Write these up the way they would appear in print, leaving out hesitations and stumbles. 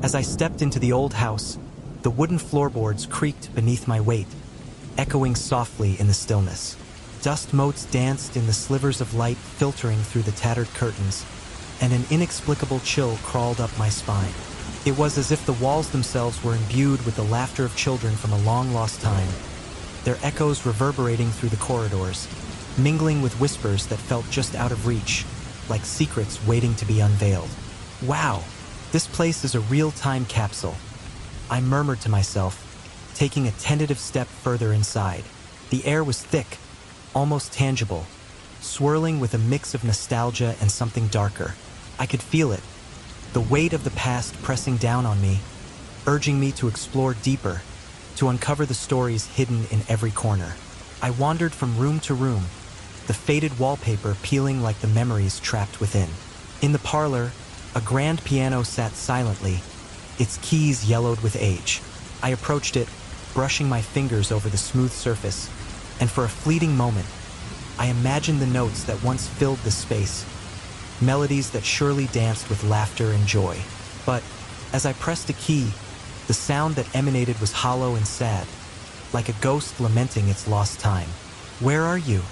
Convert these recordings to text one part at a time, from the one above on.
As I stepped into the old house, the wooden floorboards creaked beneath my weight, echoing softly in the stillness. Dust motes danced in the slivers of light filtering through the tattered curtains, and an inexplicable chill crawled up my spine. It was as if the walls themselves were imbued with the laughter of children from a long-lost time, their echoes reverberating through the corridors, mingling with whispers that felt just out of reach, like secrets waiting to be unveiled. Wow, this place is a real-time capsule, I murmured to myself, taking a tentative step further inside. The air was thick, almost tangible, swirling with a mix of nostalgia and something darker. I could feel it, the weight of the past pressing down on me, urging me to explore deeper, to uncover the stories hidden in every corner. I wandered from room to room, the faded wallpaper peeling like the memories trapped within. In the parlor, a grand piano sat silently, its keys yellowed with age. I approached it, brushing my fingers over the smooth surface, and for a fleeting moment, I imagined the notes that once filled the space, melodies that surely danced with laughter and joy. But as I pressed a key, the sound that emanated was hollow and sad, like a ghost lamenting its lost time. "Where are you?"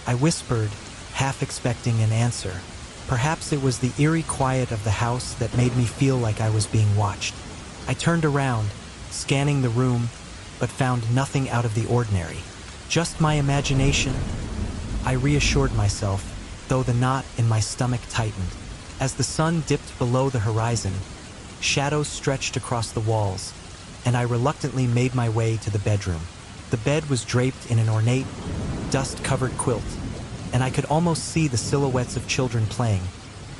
I whispered, half expecting an answer. Perhaps it was the eerie quiet of the house that made me feel like I was being watched. I turned around, scanning the room, but found nothing out of the ordinary. Just my imagination, I reassured myself, though the knot in my stomach tightened. As the sun dipped below the horizon, shadows stretched across the walls, and I reluctantly made my way to the bedroom. The bed was draped in an ornate, dust-covered quilt, and I could almost see the silhouettes of children playing,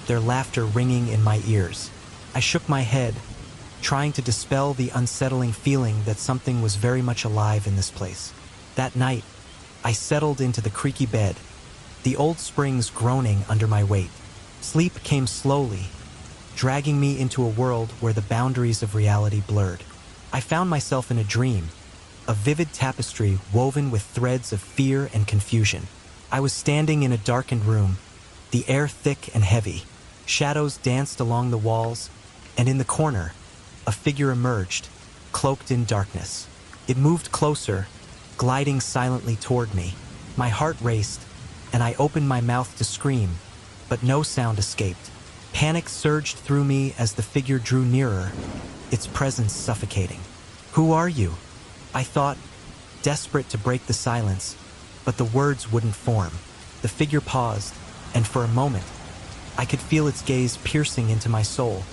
their laughter ringing in my ears. I shook my head, trying to dispel the unsettling feeling that something was very much alive in this place. That night, I settled into the creaky bed, the old springs groaning under my weight. Sleep came slowly, dragging me into a world where the boundaries of reality blurred. I found myself in a dream, a vivid tapestry woven with threads of fear and confusion. I was standing in a darkened room, the air thick and heavy. Shadows danced along the walls, and in the corner, a figure emerged, cloaked in darkness. It moved closer, gliding silently toward me. My heart raced, and I opened my mouth to scream, but no sound escaped. Panic surged through me as the figure drew nearer, its presence suffocating. "Who are you?" I thought, desperate to break the silence, but the words wouldn't form. The figure paused, and for a moment, I could feel its gaze piercing into my soul,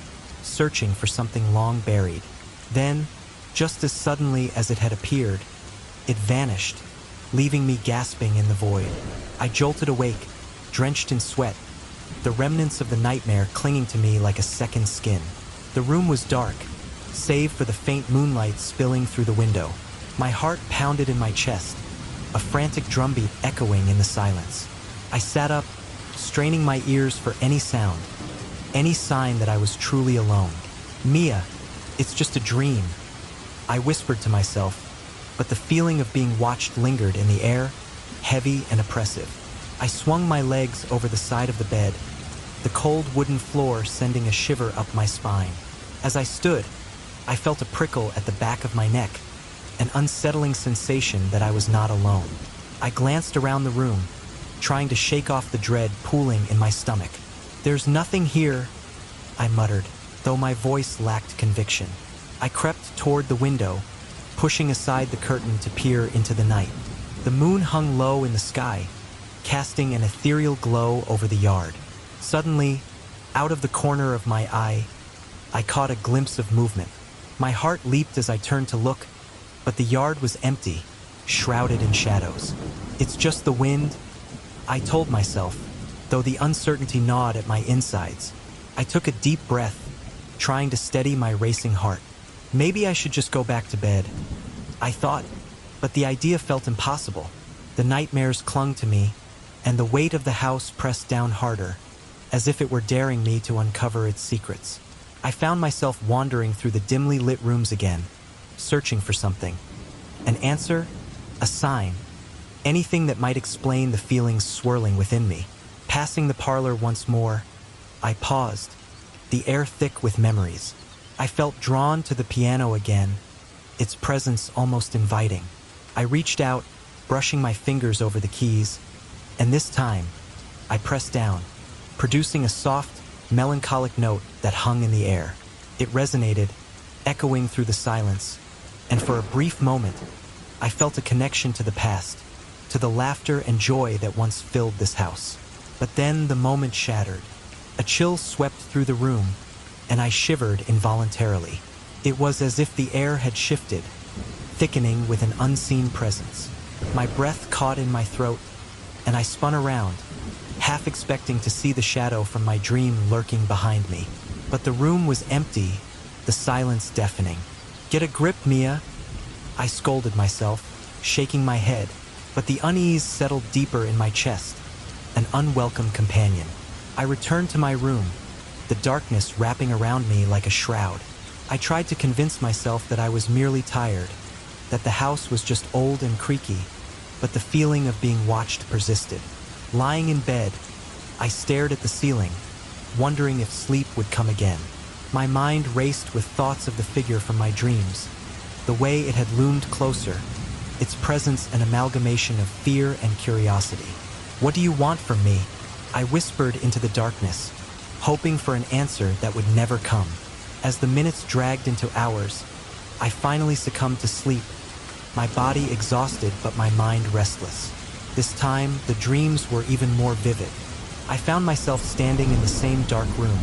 searching for something long buried. Then, just as suddenly as it had appeared, it vanished, leaving me gasping in the void. I jolted awake, drenched in sweat, the remnants of the nightmare clinging to me like a second skin. The room was dark, save for the faint moonlight spilling through the window. My heart pounded in my chest, a frantic drumbeat echoing in the silence. I sat up, straining my ears for any sound, any sign that I was truly alone. "Mia, it's just a dream," I whispered to myself, but the feeling of being watched lingered in the air, heavy and oppressive. I swung my legs over the side of the bed, the cold wooden floor sending a shiver up my spine. As I stood, I felt a prickle at the back of my neck, an unsettling sensation that I was not alone. I glanced around the room, trying to shake off the dread pooling in my stomach. "There's nothing here," I muttered, though my voice lacked conviction. I crept toward the window, pushing aside the curtain to peer into the night. The moon hung low in the sky, casting an ethereal glow over the yard. Suddenly, out of the corner of my eye, I caught a glimpse of movement. My heart leaped as I turned to look, but the yard was empty, shrouded in shadows. "It's just the wind," I told myself, though the uncertainty gnawed at my insides. I took a deep breath, trying to steady my racing heart. Maybe I should just go back to bed, I thought, but the idea felt impossible. The nightmares clung to me, and the weight of the house pressed down harder, as if it were daring me to uncover its secrets. I found myself wandering through the dimly lit rooms again, searching for something. An answer, a sign, anything that might explain the feelings swirling within me. Passing the parlor once more, I paused, the air thick with memories. I felt drawn to the piano again, its presence almost inviting. I reached out, brushing my fingers over the keys, and this time, I pressed down, producing a soft, melancholic note that hung in the air. It resonated, echoing through the silence, and for a brief moment, I felt a connection to the past, to the laughter and joy that once filled this house. But then the moment shattered. A chill swept through the room, and I shivered involuntarily. It was as if the air had shifted, thickening with an unseen presence. My breath caught in my throat, and I spun around, half expecting to see the shadow from my dream lurking behind me. But the room was empty, the silence deafening. "Get a grip, Mia," I scolded myself, shaking my head, but the unease settled deeper in my chest, an unwelcome companion. I returned to my room, the darkness wrapping around me like a shroud. I tried to convince myself that I was merely tired, that the house was just old and creaky, but the feeling of being watched persisted. Lying in bed, I stared at the ceiling, wondering if sleep would come again. My mind raced with thoughts of the figure from my dreams, the way it had loomed closer, its presence an amalgamation of fear and curiosity. "What do you want from me?" I whispered into the darkness, hoping for an answer that would never come. As the minutes dragged into hours, I finally succumbed to sleep, my body exhausted but my mind restless. This time, the dreams were even more vivid. I found myself standing in the same dark room,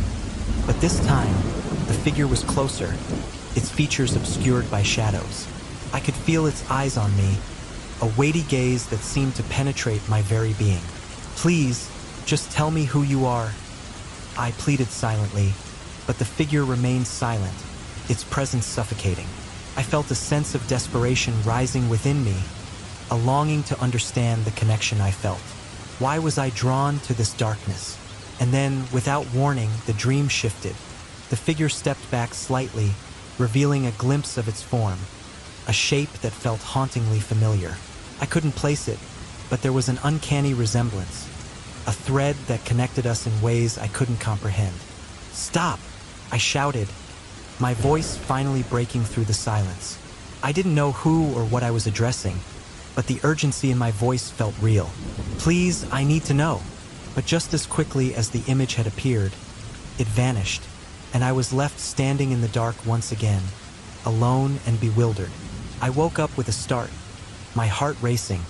but this time, the figure was closer, its features obscured by shadows. I could feel its eyes on me, a weighty gaze that seemed to penetrate my very being. "Please, just tell me who you are," I pleaded silently, but the figure remained silent, its presence suffocating. I felt a sense of desperation rising within me, a longing to understand the connection I felt. Why was I drawn to this darkness? And then, without warning, the dream shifted. The figure stepped back slightly, revealing a glimpse of its form, a shape that felt hauntingly familiar. I couldn't place it, but there was an uncanny resemblance, a thread that connected us in ways I couldn't comprehend. "Stop!" I shouted, my voice finally breaking through the silence. I didn't know who or what I was addressing, but the urgency in my voice felt real. "Please, I need to know." But just as quickly as the image had appeared, it vanished, and I was left standing in the dark once again, alone and bewildered. I woke up with a start, my heart racing,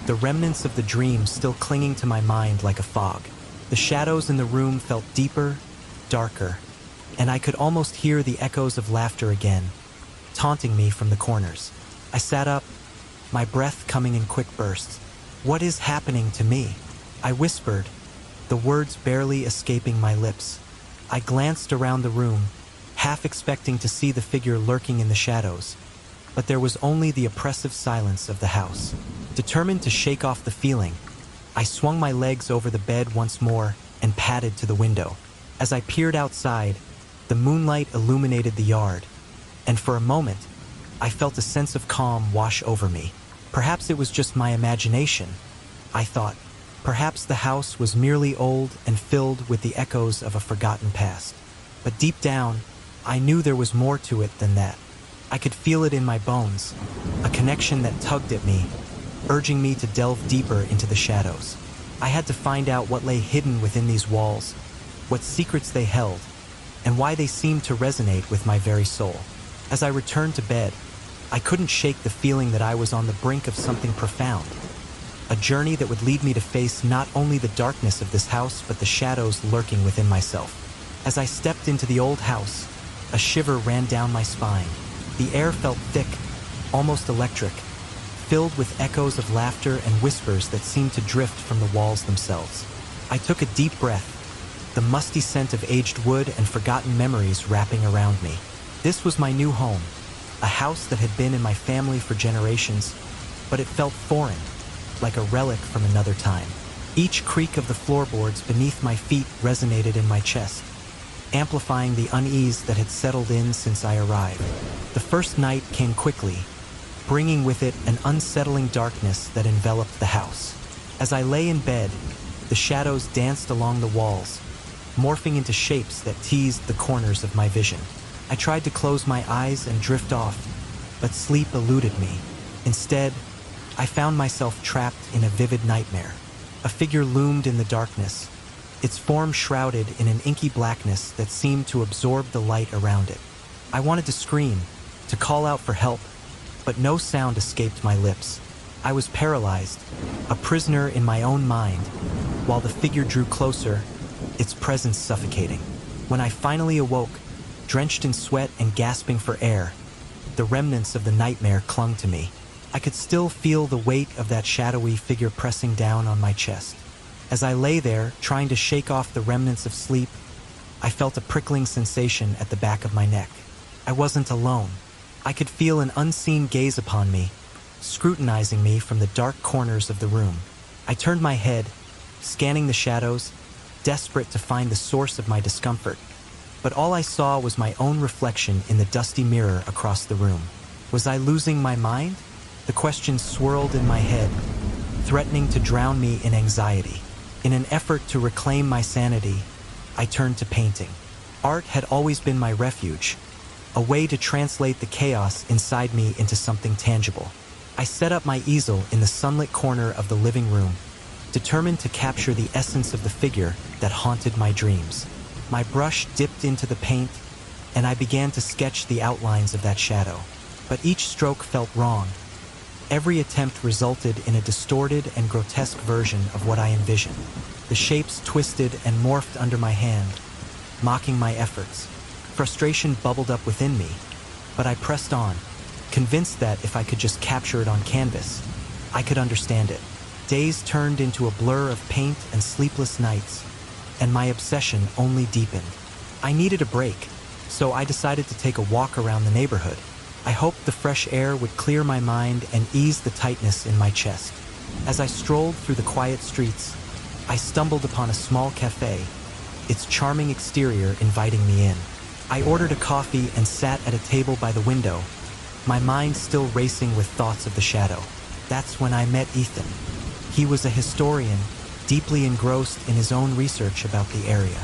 the remnants of the dream still clinging to my mind like a fog. The shadows in the room felt deeper, darker, and I could almost hear the echoes of laughter again, taunting me from the corners. I sat up, my breath coming in quick bursts. "What is happening to me?" I whispered, the words barely escaping my lips. I glanced around the room, half expecting to see the figure lurking in the shadows, but there was only the oppressive silence of the house. Determined to shake off the feeling, I swung my legs over the bed once more and padded to the window. As I peered outside, the moonlight illuminated the yard, and for a moment, I felt a sense of calm wash over me. Perhaps it was just my imagination, I thought. Perhaps the house was merely old and filled with the echoes of a forgotten past. But deep down, I knew there was more to it than that. I could feel it in my bones, a connection that tugged at me, urging me to delve deeper into the shadows. I had to find out what lay hidden within these walls, what secrets they held, and why they seemed to resonate with my very soul. As I returned to bed, I couldn't shake the feeling that I was on the brink of something profound, a journey that would lead me to face not only the darkness of this house, but the shadows lurking within myself. As I stepped into the old house, a shiver ran down my spine. The air felt thick, almost electric, filled with echoes of laughter and whispers that seemed to drift from the walls themselves. I took a deep breath, the musty scent of aged wood and forgotten memories wrapping around me. This was my new home, a house that had been in my family for generations, but it felt foreign, like a relic from another time. Each creak of the floorboards beneath my feet resonated in my chest, amplifying the unease that had settled in since I arrived. The first night came quickly, bringing with it an unsettling darkness that enveloped the house. As I lay in bed, the shadows danced along the walls, morphing into shapes that teased the corners of my vision. I tried to close my eyes and drift off, but sleep eluded me. Instead, I found myself trapped in a vivid nightmare. A figure loomed in the darkness, its form shrouded in an inky blackness that seemed to absorb the light around it. I wanted to scream, to call out for help, but no sound escaped my lips. I was paralyzed, a prisoner in my own mind, while the figure drew closer, its presence suffocating. When I finally awoke, drenched in sweat and gasping for air, the remnants of the nightmare clung to me. I could still feel the weight of that shadowy figure pressing down on my chest. As I lay there, trying to shake off the remnants of sleep, I felt a prickling sensation at the back of my neck. I wasn't alone. I could feel an unseen gaze upon me, scrutinizing me from the dark corners of the room. I turned my head, scanning the shadows, desperate to find the source of my discomfort. But all I saw was my own reflection in the dusty mirror across the room. Was I losing my mind? The question swirled in my head, threatening to drown me in anxiety. In an effort to reclaim my sanity, I turned to painting. Art had always been my refuge, a way to translate the chaos inside me into something tangible. I set up my easel in the sunlit corner of the living room, determined to capture the essence of the figure that haunted my dreams. My brush dipped into the paint, and I began to sketch the outlines of that shadow. But each stroke felt wrong. Every attempt resulted in a distorted and grotesque version of what I envisioned. The shapes twisted and morphed under my hand, mocking my efforts. Frustration bubbled up within me, but I pressed on, convinced that if I could just capture it on canvas, I could understand it. Days turned into a blur of paint and sleepless nights, and my obsession only deepened. I needed a break, so I decided to take a walk around the neighborhood. I hoped the fresh air would clear my mind and ease the tightness in my chest. As I strolled through the quiet streets, I stumbled upon a small cafe, its charming exterior inviting me in. I ordered a coffee and sat at a table by the window, my mind still racing with thoughts of the shadow. That's when I met Ethan. He was a historian, deeply engrossed in his own research about the area.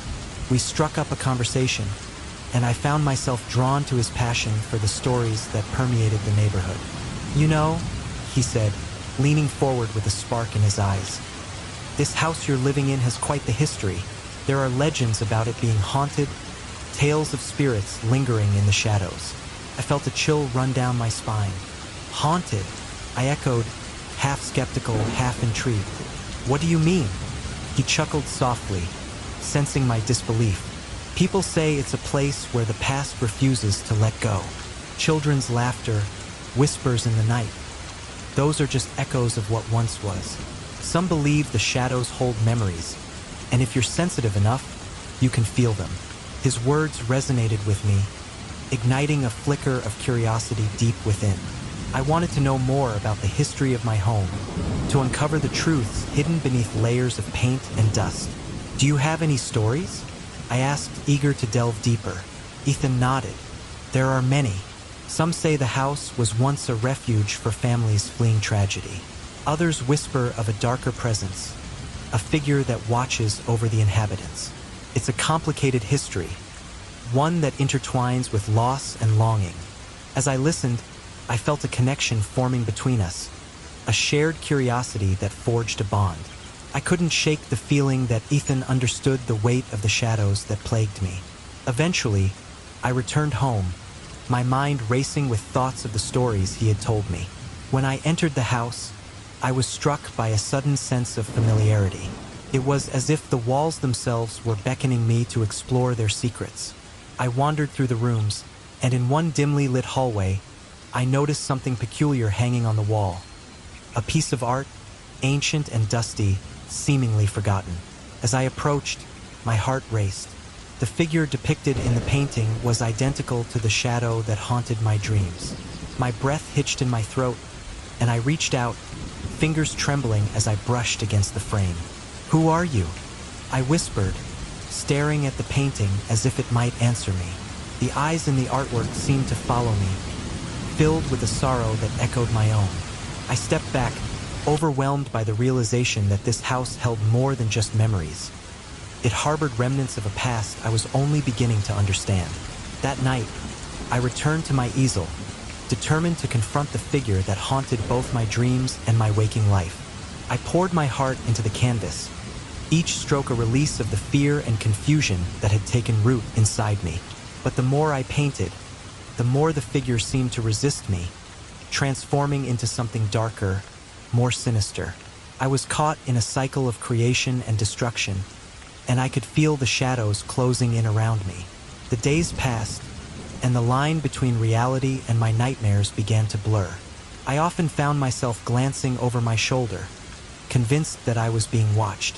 We struck up a conversation, and I found myself drawn to his passion for the stories that permeated the neighborhood. "You know," he said, leaning forward with a spark in his eyes, "this house you're living in has quite the history. There are legends about it being haunted, tales of spirits lingering in the shadows." I felt a chill run down my spine. "Haunted?" I echoed, half skeptical, half intrigued. "What do you mean?" He chuckled softly, sensing my disbelief. "People say it's a place where the past refuses to let go. Children's laughter, whispers in the night. Those are just echoes of what once was. Some believe the shadows hold memories, and if you're sensitive enough, you can feel them." His words resonated with me, igniting a flicker of curiosity deep within. I wanted to know more about the history of my home, to uncover the truths hidden beneath layers of paint and dust. "Do you have any stories?" I asked, eager to delve deeper. Ethan nodded. "There are many. Some say the house was once a refuge for families fleeing tragedy. Others whisper of a darker presence, a figure that watches over the inhabitants. It's a complicated history, one that intertwines with loss and longing." As I listened, I felt a connection forming between us, a shared curiosity that forged a bond. I couldn't shake the feeling that Ethan understood the weight of the shadows that plagued me. Eventually, I returned home, my mind racing with thoughts of the stories he had told me. When I entered the house, I was struck by a sudden sense of familiarity. It was as if the walls themselves were beckoning me to explore their secrets. I wandered through the rooms, and in one dimly lit hallway, I noticed something peculiar hanging on the wall. A piece of art, ancient and dusty, seemingly forgotten. As I approached, my heart raced. The figure depicted in the painting was identical to the shadow that haunted my dreams. My breath hitched in my throat, and I reached out, fingers trembling as I brushed against the frame. "Who are you?" I whispered, staring at the painting as if it might answer me. The eyes in the artwork seemed to follow me, filled with a sorrow that echoed my own. I stepped back, overwhelmed by the realization that this house held more than just memories. It harbored remnants of a past I was only beginning to understand. That night, I returned to my easel, determined to confront the figure that haunted both my dreams and my waking life. I poured my heart into the canvas, each stroke a release of the fear and confusion that had taken root inside me. But the more I painted, the more the figure seemed to resist me, transforming into something darker, more sinister. I was caught in a cycle of creation and destruction, and I could feel the shadows closing in around me. The days passed, and the line between reality and my nightmares began to blur. I often found myself glancing over my shoulder, convinced that I was being watched.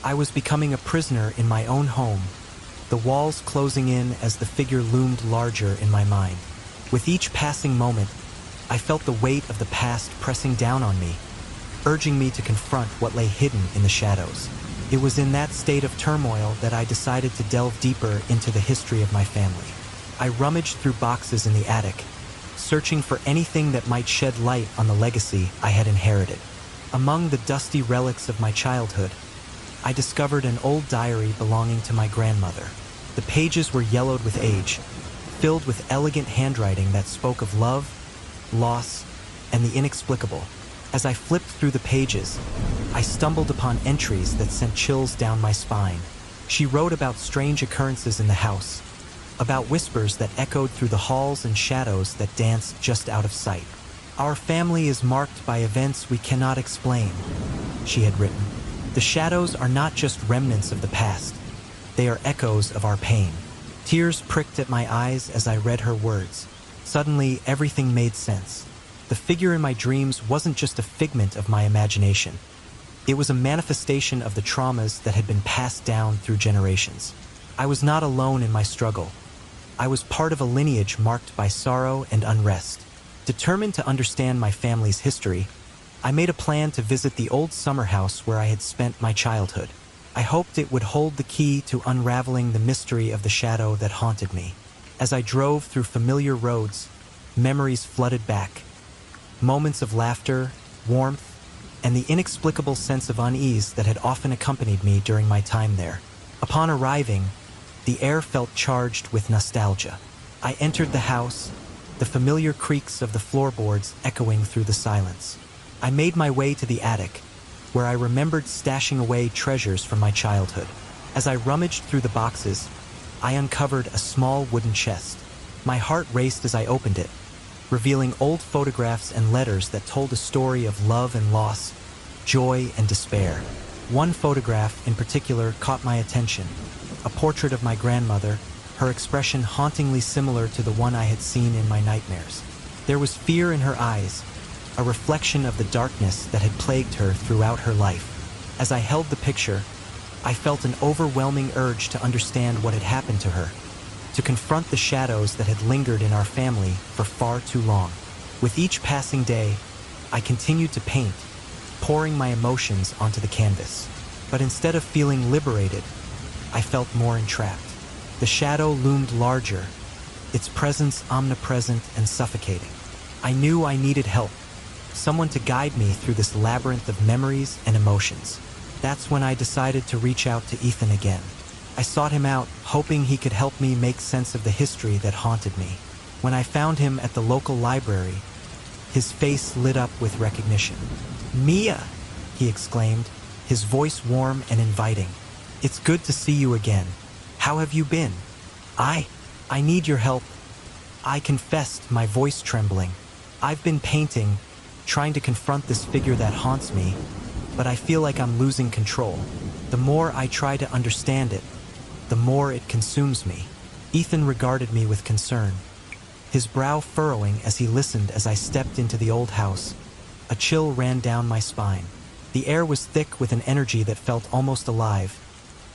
I was becoming a prisoner in my own home, the walls closing in as the figure loomed larger in my mind. With each passing moment, I felt the weight of the past pressing down on me, urging me to confront what lay hidden in the shadows. It was in that state of turmoil that I decided to delve deeper into the history of my family. I rummaged through boxes in the attic, searching for anything that might shed light on the legacy I had inherited. Among the dusty relics of my childhood, I discovered an old diary belonging to my grandmother. The pages were yellowed with age, filled with elegant handwriting that spoke of love, loss, and the inexplicable. As I flipped through the pages, I stumbled upon entries that sent chills down my spine. She wrote about strange occurrences in the house, about whispers that echoed through the halls and shadows that danced just out of sight. "Our family is marked by events we cannot explain," she had written. "The shadows are not just remnants of the past. They are echoes of our pain." Tears pricked at my eyes as I read her words. Suddenly, everything made sense. The figure in my dreams wasn't just a figment of my imagination. It was a manifestation of the traumas that had been passed down through generations. I was not alone in my struggle. I was part of a lineage marked by sorrow and unrest. Determined to understand my family's history, I made a plan to visit the old summer house where I had spent my childhood. I hoped it would hold the key to unraveling the mystery of the shadow that haunted me. As I drove through familiar roads, memories flooded back. Moments of laughter, warmth, and the inexplicable sense of unease that had often accompanied me during my time there. Upon arriving, the air felt charged with nostalgia. I entered the house, the familiar creaks of the floorboards echoing through the silence. I made my way to the attic, where I remembered stashing away treasures from my childhood. As I rummaged through the boxes, I uncovered a small wooden chest. My heart raced as I opened it, revealing old photographs and letters that told a story of love and loss, joy and despair. One photograph in particular caught my attention, a portrait of my grandmother, her expression hauntingly similar to the one I had seen in my nightmares. There was fear in her eyes, a reflection of the darkness that had plagued her throughout her life. As I held the picture, I felt an overwhelming urge to understand what had happened to her, to confront the shadows that had lingered in our family for far too long. With each passing day, I continued to paint, pouring my emotions onto the canvas. But instead of feeling liberated, I felt more entrapped. The shadow loomed larger, its presence omnipresent and suffocating. I knew I needed help, someone to guide me through this labyrinth of memories and emotions. That's when I decided to reach out to Ethan again. I sought him out, hoping he could help me make sense of the history that haunted me. When I found him at the local library, his face lit up with recognition. "Mia!" he exclaimed, his voice warm and inviting. "It's good to see you again. How have you been?" I need your help," I confessed, my voice trembling. "I've been painting, trying to confront this figure that haunts me, but I feel like I'm losing control. The more I try to understand it, the more it consumes me." Ethan regarded me with concern, his brow furrowing as he listened as I stepped into the old house. A chill ran down my spine. The air was thick with an energy that felt almost alive,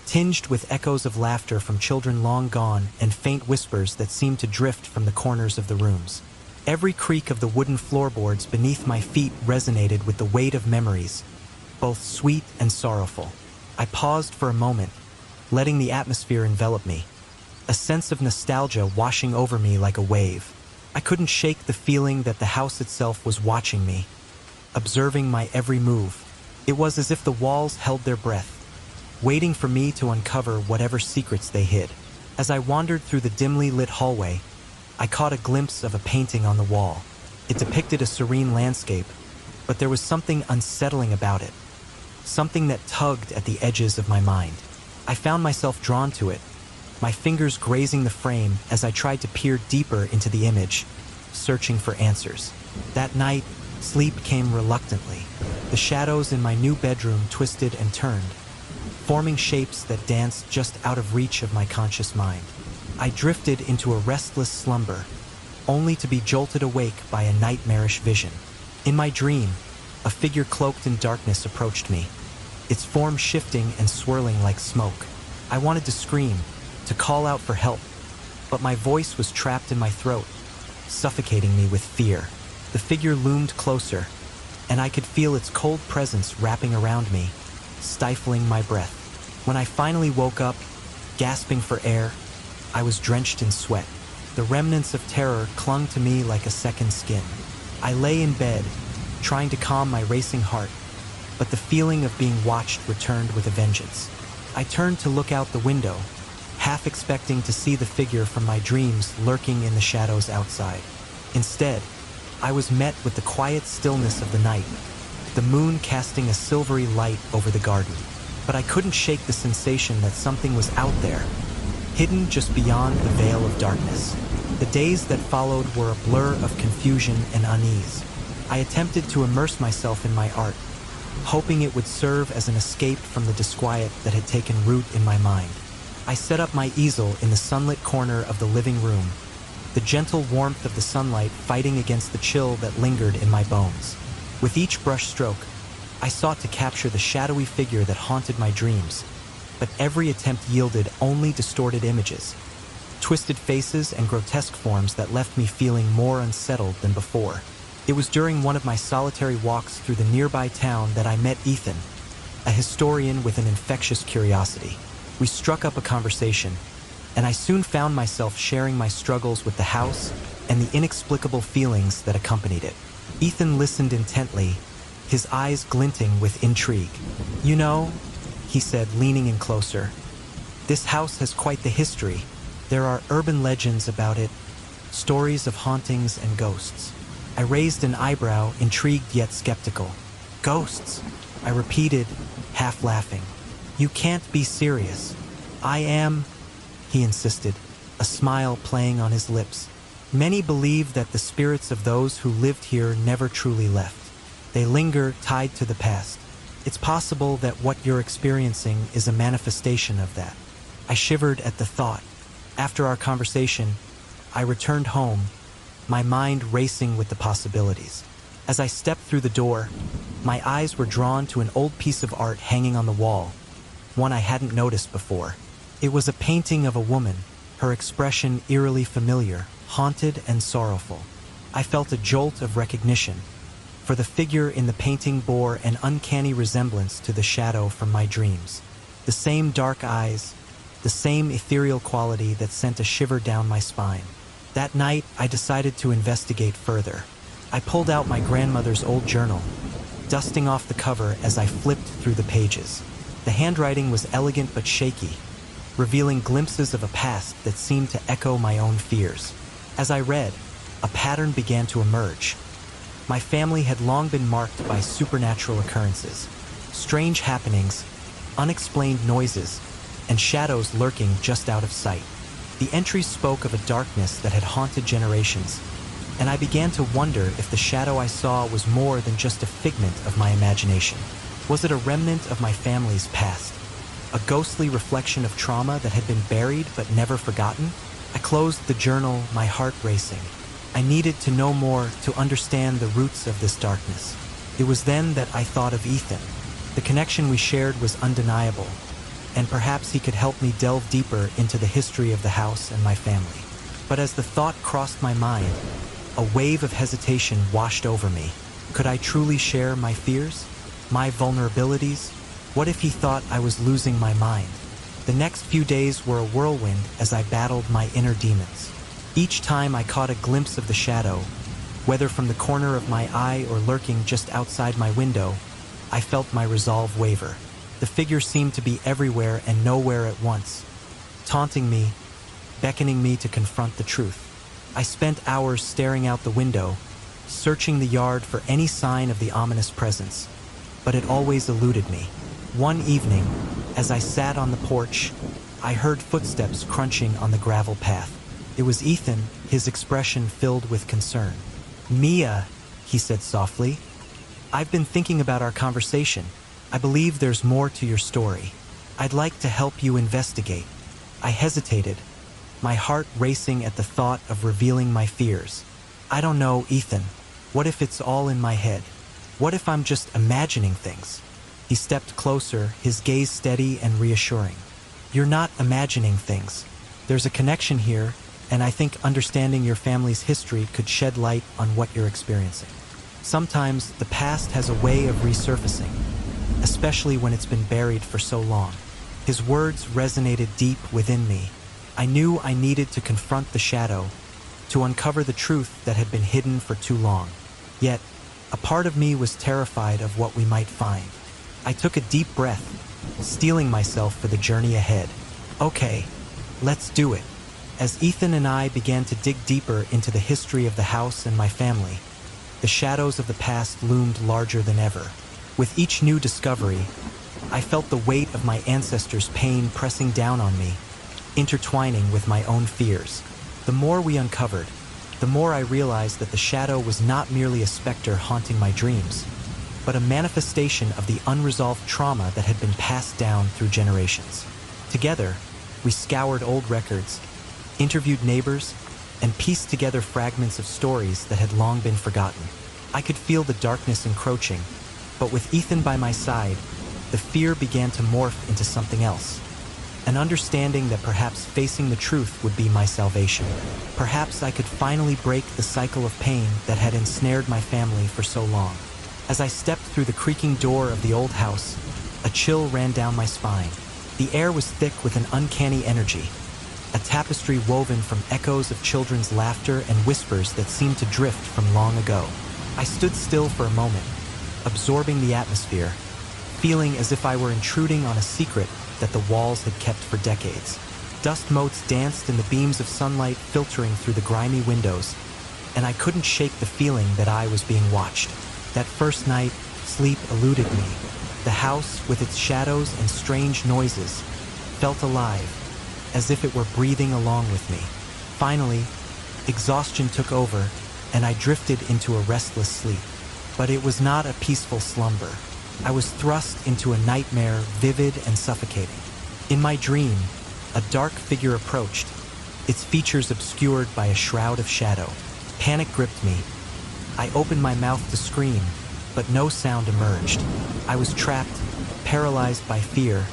tinged with echoes of laughter from children long gone and faint whispers that seemed to drift from the corners of the rooms. Every creak of the wooden floorboards beneath my feet resonated with the weight of memories, both sweet and sorrowful. I paused for a moment, letting the atmosphere envelop me, a sense of nostalgia washing over me like a wave. I couldn't shake the feeling that the house itself was watching me, observing my every move. It was as if the walls held their breath, waiting for me to uncover whatever secrets they hid. As I wandered through the dimly lit hallway, I caught a glimpse of a painting on the wall. It depicted a serene landscape, but there was something unsettling about it, something that tugged at the edges of my mind. I found myself drawn to it, my fingers grazing the frame as I tried to peer deeper into the image, searching for answers. That night, sleep came reluctantly. The shadows in my new bedroom twisted and turned, forming shapes that danced just out of reach of my conscious mind. I drifted into a restless slumber, only to be jolted awake by a nightmarish vision. In my dream, a figure cloaked in darkness approached me, its form shifting and swirling like smoke. I wanted to scream, to call out for help, but my voice was trapped in my throat, suffocating me with fear. The figure loomed closer, and I could feel its cold presence wrapping around me, stifling my breath. When I finally woke up, gasping for air, I was drenched in sweat. The remnants of terror clung to me like a second skin. I lay in bed, trying to calm my racing heart, but the feeling of being watched returned with a vengeance. I turned to look out the window, half expecting to see the figure from my dreams lurking in the shadows outside. Instead, I was met with the quiet stillness of the night, the moon casting a silvery light over the garden. But I couldn't shake the sensation that something was out there, hidden just beyond the veil of darkness. The days that followed were a blur of confusion and unease. I attempted to immerse myself in my art, hoping it would serve as an escape from the disquiet that had taken root in my mind. I set up my easel in the sunlit corner of the living room, the gentle warmth of the sunlight fighting against the chill that lingered in my bones. With each brush stroke, I sought to capture the shadowy figure that haunted my dreams, but every attempt yielded only distorted images, twisted faces and grotesque forms that left me feeling more unsettled than before. It was during one of my solitary walks through the nearby town that I met Ethan, a historian with an infectious curiosity. We struck up a conversation, and I soon found myself sharing my struggles with the house and the inexplicable feelings that accompanied it. Ethan listened intently, his eyes glinting with intrigue. "You know," he said, leaning in closer, "this house has quite the history. There are urban legends about it, stories of hauntings and ghosts." I raised an eyebrow, intrigued yet skeptical. "Ghosts?" I repeated, half laughing. "You can't be serious." "I am," he insisted, a smile playing on his lips. "Many believe that the spirits of those who lived here never truly left. They linger tied to the past. It's possible that what you're experiencing is a manifestation of that." I shivered at the thought. After our conversation, I returned home, my mind racing with the possibilities. As I stepped through the door, my eyes were drawn to an old piece of art hanging on the wall, one I hadn't noticed before. It was a painting of a woman, her expression eerily familiar, haunted and sorrowful. I felt a jolt of recognition, for the figure in the painting bore an uncanny resemblance to the shadow from my dreams. The same dark eyes, the same ethereal quality that sent a shiver down my spine. That night, I decided to investigate further. I pulled out my grandmother's old journal, dusting off the cover as I flipped through the pages. The handwriting was elegant but shaky, revealing glimpses of a past that seemed to echo my own fears. As I read, a pattern began to emerge. My family had long been marked by supernatural occurrences, strange happenings, unexplained noises, and shadows lurking just out of sight. The entries spoke of a darkness that had haunted generations, and I began to wonder if the shadow I saw was more than just a figment of my imagination. Was it a remnant of my family's past? A ghostly reflection of trauma that had been buried but never forgotten? I closed the journal, my heart racing. I needed to know more to understand the roots of this darkness. It was then that I thought of Ethan. The connection we shared was undeniable, and perhaps he could help me delve deeper into the history of the house and my family. But as the thought crossed my mind, a wave of hesitation washed over me. Could I truly share my fears? My vulnerabilities? What if he thought I was losing my mind? The next few days were a whirlwind as I battled my inner demons. Each time I caught a glimpse of the shadow, whether from the corner of my eye or lurking just outside my window, I felt my resolve waver. The figure seemed to be everywhere and nowhere at once, taunting me, beckoning me to confront the truth. I spent hours staring out the window, searching the yard for any sign of the ominous presence, but it always eluded me. One evening, as I sat on the porch, I heard footsteps crunching on the gravel path. It was Ethan, his expression filled with concern. "Mia," he said softly, "I've been thinking about our conversation. I believe there's more to your story. I'd like to help you investigate." I hesitated, my heart racing at the thought of revealing my fears. "I don't know, Ethan. What if it's all in my head? What if I'm just imagining things?" He stepped closer, his gaze steady and reassuring. "You're not imagining things. There's a connection here, and I think understanding your family's history could shed light on what you're experiencing. Sometimes the past has a way of resurfacing, especially when it's been buried for so long." His words resonated deep within me. I knew I needed to confront the shadow, to uncover the truth that had been hidden for too long. Yet, a part of me was terrified of what we might find. I took a deep breath, steeling myself for the journey ahead. "Okay, let's do it." As Ethan and I began to dig deeper into the history of the house and my family, the shadows of the past loomed larger than ever. With each new discovery, I felt the weight of my ancestors' pain pressing down on me, intertwining with my own fears. The more we uncovered, the more I realized that the shadow was not merely a specter haunting my dreams, but a manifestation of the unresolved trauma that had been passed down through generations. Together, we scoured old records, interviewed neighbors, and pieced together fragments of stories that had long been forgotten. I could feel the darkness encroaching, but with Ethan by my side, the fear began to morph into something else. An understanding that perhaps facing the truth would be my salvation. Perhaps I could finally break the cycle of pain that had ensnared my family for so long. As I stepped through the creaking door of the old house, a chill ran down my spine. The air was thick with an uncanny energy, a tapestry woven from echoes of children's laughter and whispers that seemed to drift from long ago. I stood still for a moment, absorbing the atmosphere, feeling as if I were intruding on a secret that the walls had kept for decades. Dust motes danced in the beams of sunlight filtering through the grimy windows, and I couldn't shake the feeling that I was being watched. That first night, sleep eluded me. The house, with its shadows and strange noises, felt alive, as if it were breathing along with me. Finally, exhaustion took over, and I drifted into a restless sleep. But it was not a peaceful slumber. I was thrust into a nightmare vivid and suffocating. In my dream, a dark figure approached, its features obscured by a shroud of shadow. Panic gripped me. I opened my mouth to scream, but no sound emerged. I was trapped, paralyzed by fear,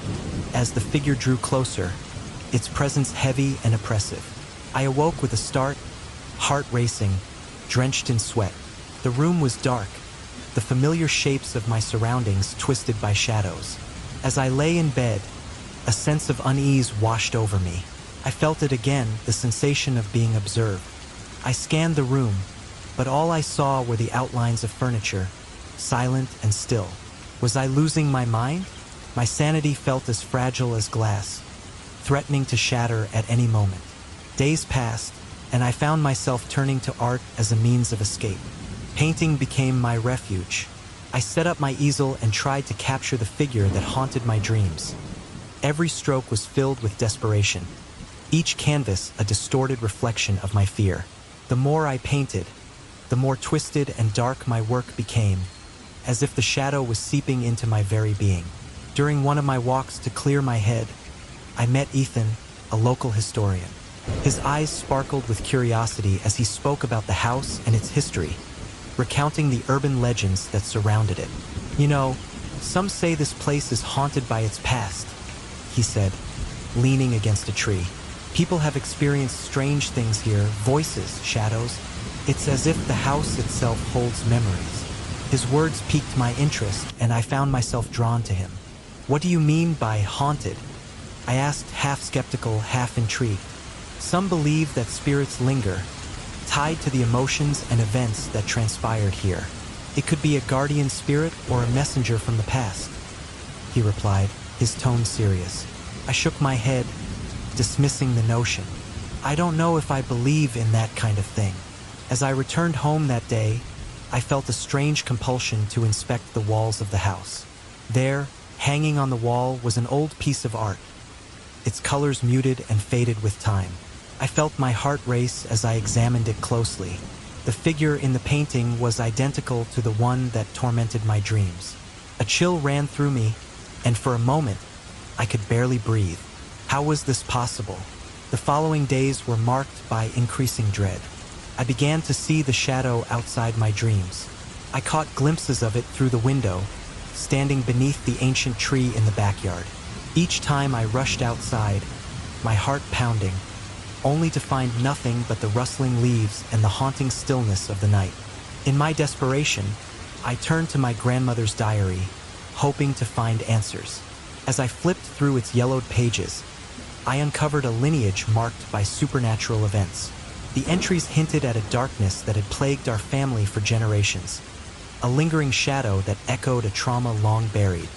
as the figure drew closer, its presence heavy and oppressive. I awoke with a start, heart racing, drenched in sweat. The room was dark, the familiar shapes of my surroundings twisted by shadows. As I lay in bed, a sense of unease washed over me. I felt it again, the sensation of being observed. I scanned the room, but all I saw were the outlines of furniture, silent and still. Was I losing my mind? My sanity felt as fragile as glass, threatening to shatter at any moment. Days passed, and I found myself turning to art as a means of escape. Painting became my refuge. I set up my easel and tried to capture the figure that haunted my dreams. Every stroke was filled with desperation, each canvas a distorted reflection of my fear. The more I painted, the more twisted and dark my work became, as if the shadow was seeping into my very being. During one of my walks to clear my head, I met Ethan, a local historian. His eyes sparkled with curiosity as he spoke about the house and its history, recounting the urban legends that surrounded it. "You know, some say this place is haunted by its past," he said, leaning against a tree. "People have experienced strange things here, voices, shadows. It's as if the house itself holds memories." His words piqued my interest, and I found myself drawn to him. "What do you mean by haunted?" I asked, half skeptical, half intrigued. "Some believe that spirits linger, tied to the emotions and events that transpired here. It could be a guardian spirit or a messenger from the past," he replied, his tone serious. I shook my head, dismissing the notion. I don't know if I believe in that kind of thing. As I returned home that day, I felt a strange compulsion to inspect the walls of the house. There, hanging on the wall, was an old piece of art, its colors muted and faded with time. I felt my heart race as I examined it closely. The figure in the painting was identical to the one that tormented my dreams. A chill ran through me, and for a moment, I could barely breathe. How was this possible? The following days were marked by increasing dread. I began to see the shadow outside my dreams. I caught glimpses of it through the window, standing beneath the ancient tree in the backyard. Each time I rushed outside, my heart pounding, only to find nothing but the rustling leaves and the haunting stillness of the night. In my desperation, I turned to my grandmother's diary, hoping to find answers. As I flipped through its yellowed pages, I uncovered a lineage marked by supernatural events. The entries hinted at a darkness that had plagued our family for generations, a lingering shadow that echoed a trauma long buried.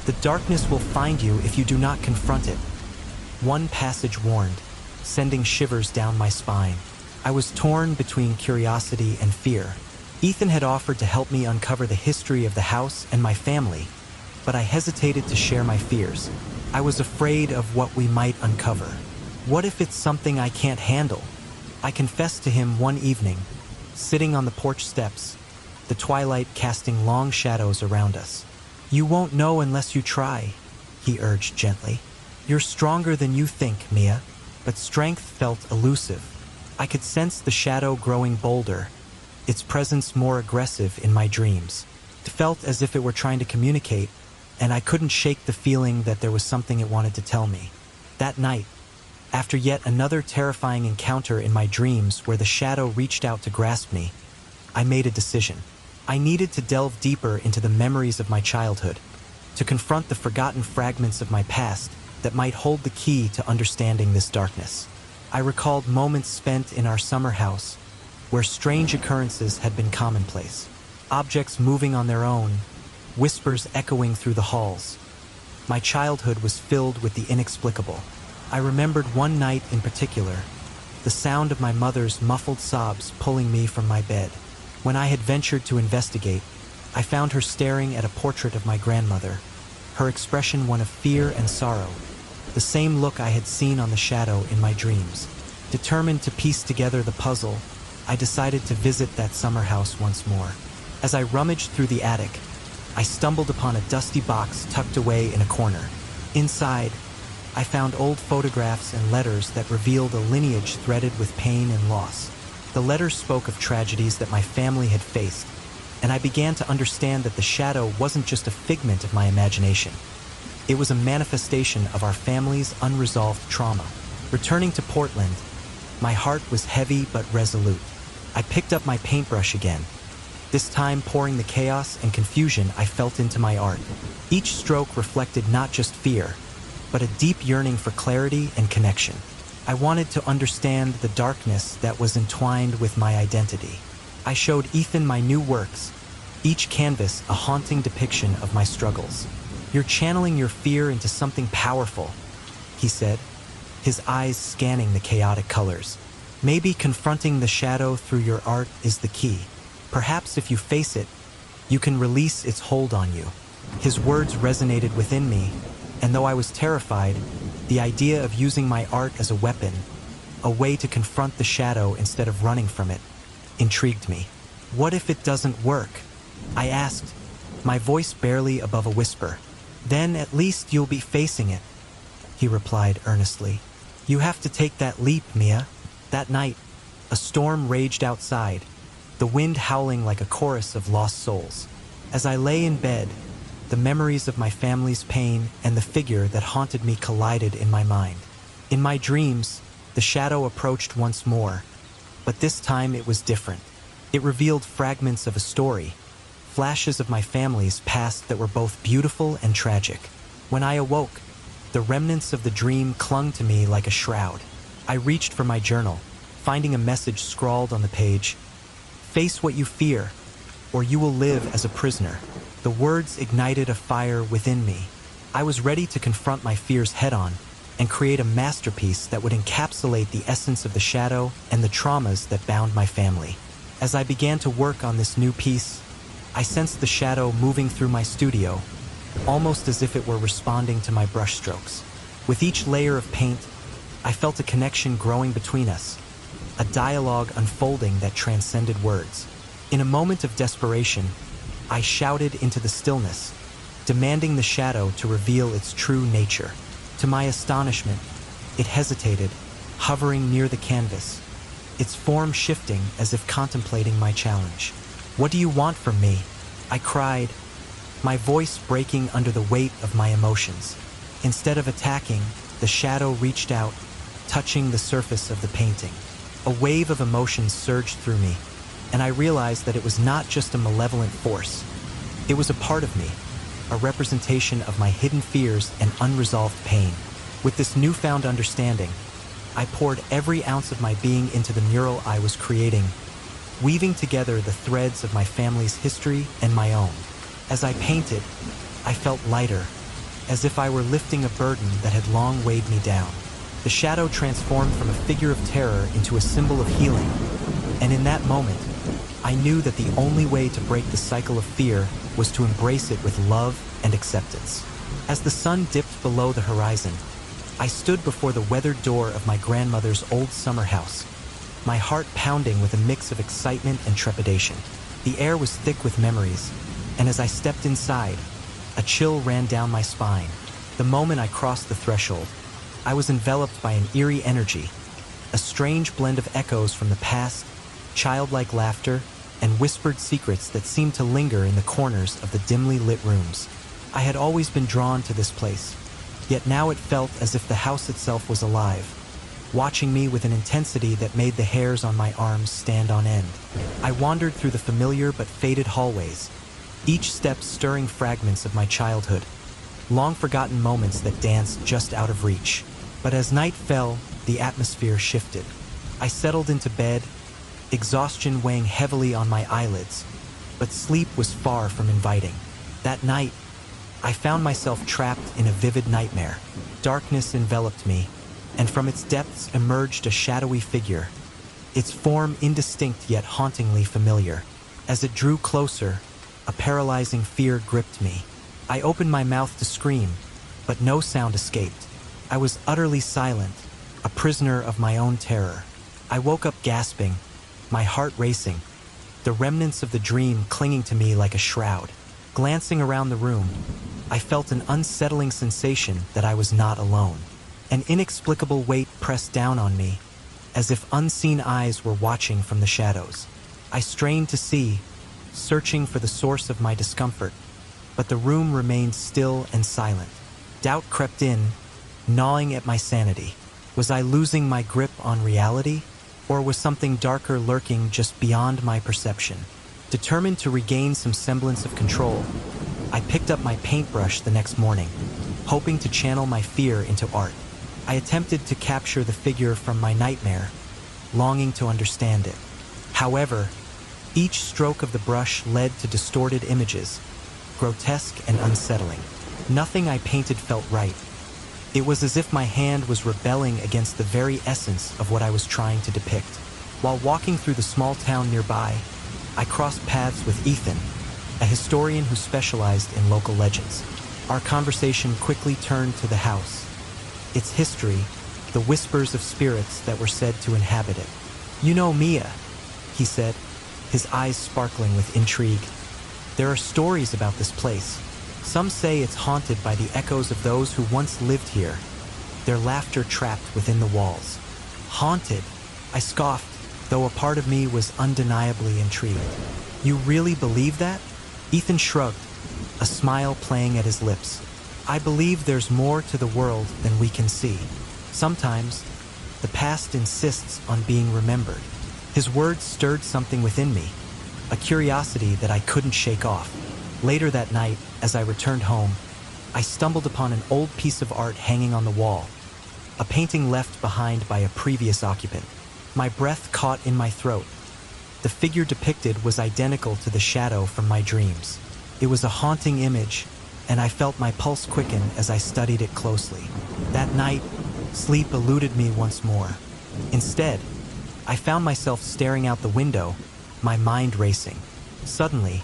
The darkness will find you if you do not confront it. One passage warned, sending shivers down my spine. I was torn between curiosity and fear. Ethan had offered to help me uncover the history of the house and my family, but I hesitated to share my fears. I was afraid of what we might uncover. What if it's something I can't handle? I confessed to him one evening, sitting on the porch steps, the twilight casting long shadows around us. "You won't know unless you try," he urged gently. "You're stronger than you think, Mia." But strength felt elusive. I could sense the shadow growing bolder, its presence more aggressive in my dreams. It felt as if it were trying to communicate, and I couldn't shake the feeling that there was something it wanted to tell me. That night, after yet another terrifying encounter in my dreams where the shadow reached out to grasp me, I made a decision. I needed to delve deeper into the memories of my childhood, to confront the forgotten fragments of my past that might hold the key to understanding this darkness. I recalled moments spent in our summer house, where strange occurrences had been commonplace. Objects moving on their own, whispers echoing through the halls. My childhood was filled with the inexplicable. I remembered one night in particular, the sound of my mother's muffled sobs pulling me from my bed. When I had ventured to investigate, I found her staring at a portrait of my grandmother, her expression one of fear and sorrow, the same look I had seen on the shadow in my dreams. Determined to piece together the puzzle, I decided to visit that summer house once more. As I rummaged through the attic, I stumbled upon a dusty box tucked away in a corner. Inside, I found old photographs and letters that revealed a lineage threaded with pain and loss. The letters spoke of tragedies that my family had faced, and I began to understand that the shadow wasn't just a figment of my imagination. It was a manifestation of our family's unresolved trauma. Returning to Portland, my heart was heavy but resolute. I picked up my paintbrush again, this time pouring the chaos and confusion I felt into my art. Each stroke reflected not just fear, but a deep yearning for clarity and connection. I wanted to understand the darkness that was entwined with my identity. I showed Ethan my new works, each canvas a haunting depiction of my struggles. "You're channeling your fear into something powerful," he said, his eyes scanning the chaotic colors. "Maybe confronting the shadow through your art is the key. Perhaps if you face it, you can release its hold on you." His words resonated within me, and though I was terrified, the idea of using my art as a weapon, a way to confront the shadow instead of running from it, intrigued me. "What if it doesn't work?" I asked, my voice barely above a whisper. "Then at least you'll be facing it," he replied earnestly. "You have to take that leap, Mia." That night, a storm raged outside, the wind howling like a chorus of lost souls. As I lay in bed, the memories of my family's pain and the figure that haunted me collided in my mind. In my dreams, the shadow approached once more, but this time it was different. It revealed fragments of a story, flashes of my family's past that were both beautiful and tragic. When I awoke, the remnants of the dream clung to me like a shroud. I reached for my journal, finding a message scrawled on the page, "Face what you fear, or you will live as a prisoner." The words ignited a fire within me. I was ready to confront my fears head-on, and create a masterpiece that would encapsulate the essence of the shadow and the traumas that bound my family. As I began to work on this new piece, I sensed the shadow moving through my studio, almost as if it were responding to my brushstrokes. With each layer of paint, I felt a connection growing between us, a dialogue unfolding that transcended words. In a moment of desperation, I shouted into the stillness, demanding the shadow to reveal its true nature. To my astonishment, it hesitated, hovering near the canvas, its form shifting as if contemplating my challenge. "What do you want from me?" I cried, my voice breaking under the weight of my emotions. Instead of attacking, the shadow reached out, touching the surface of the painting. A wave of emotions surged through me, and I realized that it was not just a malevolent force. It was a part of me, a representation of my hidden fears and unresolved pain. With this newfound understanding, I poured every ounce of my being into the mural I was creating, weaving together the threads of my family's history and my own. As I painted, I felt lighter, as if I were lifting a burden that had long weighed me down. The shadow transformed from a figure of terror into a symbol of healing, and in that moment, I knew that the only way to break the cycle of fear was to embrace it with love and acceptance. As the sun dipped below the horizon, I stood before the weathered door of my grandmother's old summer house, my heart pounding with a mix of excitement and trepidation. The air was thick with memories, and as I stepped inside, a chill ran down my spine. The moment I crossed the threshold, I was enveloped by an eerie energy, a strange blend of echoes from the past, childlike laughter, and whispered secrets that seemed to linger in the corners of the dimly lit rooms. I had always been drawn to this place, yet now it felt as if the house itself was alive, watching me with an intensity that made the hairs on my arms stand on end. I wandered through the familiar but faded hallways, each step stirring fragments of my childhood, long-forgotten moments that danced just out of reach. But as night fell, the atmosphere shifted. I settled into bed, exhaustion weighing heavily on my eyelids, but sleep was far from inviting. That night, I found myself trapped in a vivid nightmare. Darkness enveloped me, and from its depths emerged a shadowy figure, its form indistinct yet hauntingly familiar. As it drew closer, a paralyzing fear gripped me. I opened my mouth to scream, but no sound escaped. I was utterly silent, a prisoner of my own terror. I woke up gasping, my heart racing, the remnants of the dream clinging to me like a shroud. Glancing around the room, I felt an unsettling sensation that I was not alone. An inexplicable weight pressed down on me, as if unseen eyes were watching from the shadows. I strained to see, searching for the source of my discomfort, but the room remained still and silent. Doubt crept in, gnawing at my sanity. Was I losing my grip on reality, or was something darker lurking just beyond my perception? Determined to regain some semblance of control, I picked up my paintbrush the next morning, hoping to channel my fear into art. I attempted to capture the figure from my nightmare, longing to understand it. However, each stroke of the brush led to distorted images, grotesque and unsettling. Nothing I painted felt right. It was as if my hand was rebelling against the very essence of what I was trying to depict. While walking through the small town nearby, I crossed paths with Ethan, a historian who specialized in local legends. Our conversation quickly turned to the house, its history, the whispers of spirits that were said to inhabit it. "You know Mia," he said, his eyes sparkling with intrigue. "There are stories about this place. Some say it's haunted by the echoes of those who once lived here, their laughter trapped within the walls." Haunted? I scoffed, though a part of me was undeniably intrigued. "You really believe that?" Ethan shrugged, a smile playing at his lips. "I believe there's more to the world than we can see. Sometimes, the past insists on being remembered." His words stirred something within me, a curiosity that I couldn't shake off. Later that night, as I returned home, I stumbled upon an old piece of art hanging on the wall, a painting left behind by a previous occupant. My breath caught in my throat. The figure depicted was identical to the shadow from my dreams. It was a haunting image, and I felt my pulse quicken as I studied it closely. That night, Sleep eluded me once more. Instead, I found myself staring out the window, my mind racing. Suddenly,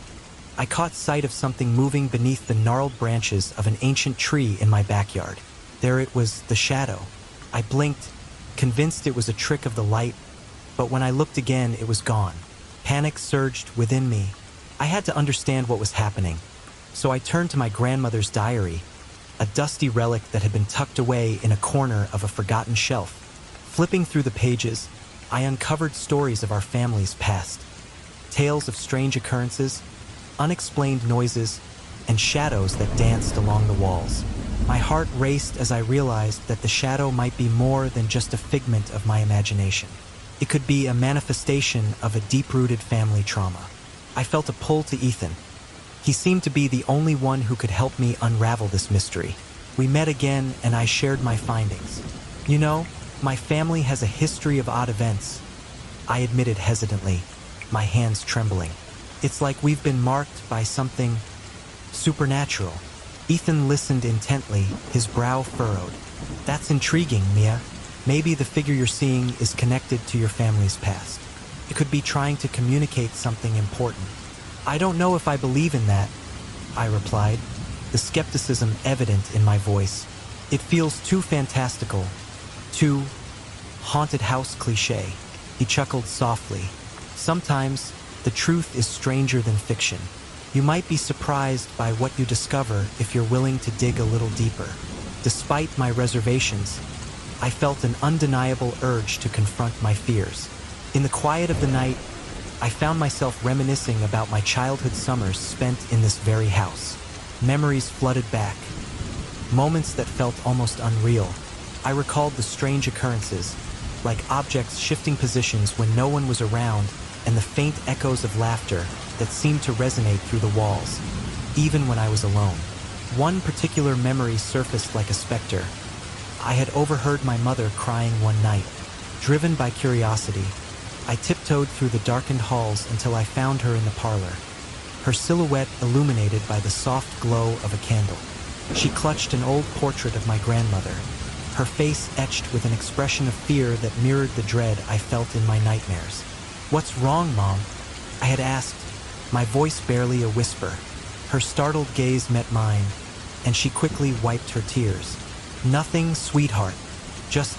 I caught sight of something moving beneath the gnarled branches of an ancient tree in my backyard. There it was, the shadow. I blinked, convinced it was a trick of the light, but when I looked again, it was gone. Panic surged within me. I had to understand what was happening, so I turned to my grandmother's diary, a dusty relic that had been tucked away in a corner of a forgotten shelf. Flipping through the pages, I uncovered stories of our family's past. Tales of strange occurrences, unexplained noises, and shadows that danced along the walls. My heart raced as I realized that the shadow might be more than just a figment of my imagination. It could be a manifestation of a deep-rooted family trauma. I felt a pull to Ethan. He seemed to be the only one who could help me unravel this mystery. We met again and I shared my findings. You know, my family has a history of odd events, I admitted hesitantly, my hands trembling. It's like we've been marked by something supernatural. Ethan listened intently, his brow furrowed. That's intriguing, Mia. Maybe the figure you're seeing is connected to your family's past. It could be trying to communicate something important. I don't know if I believe in that, I replied, the skepticism evident in my voice. It feels too fantastical, too haunted house cliché. He chuckled softly. Sometimes, the truth is stranger than fiction. You might be surprised by what you discover if you're willing to dig a little deeper. Despite my reservations, I felt an undeniable urge to confront my fears. In the quiet of the night, I found myself reminiscing about my childhood summers spent in this very house. Memories flooded back, moments that felt almost unreal. I recalled the strange occurrences, like objects shifting positions when no one was around, and the faint echoes of laughter that seemed to resonate through the walls, even when I was alone. One particular memory surfaced like a specter. I had overheard my mother crying one night. Driven by curiosity, I tiptoed through the darkened halls until I found her in the parlor, her silhouette illuminated by the soft glow of a candle. She clutched an old portrait of my grandmother, her face etched with an expression of fear that mirrored the dread I felt in my nightmares. "What's wrong, Mom?" I had asked, my voice barely a whisper. Her startled gaze met mine, and she quickly wiped her tears. "Nothing, sweetheart, just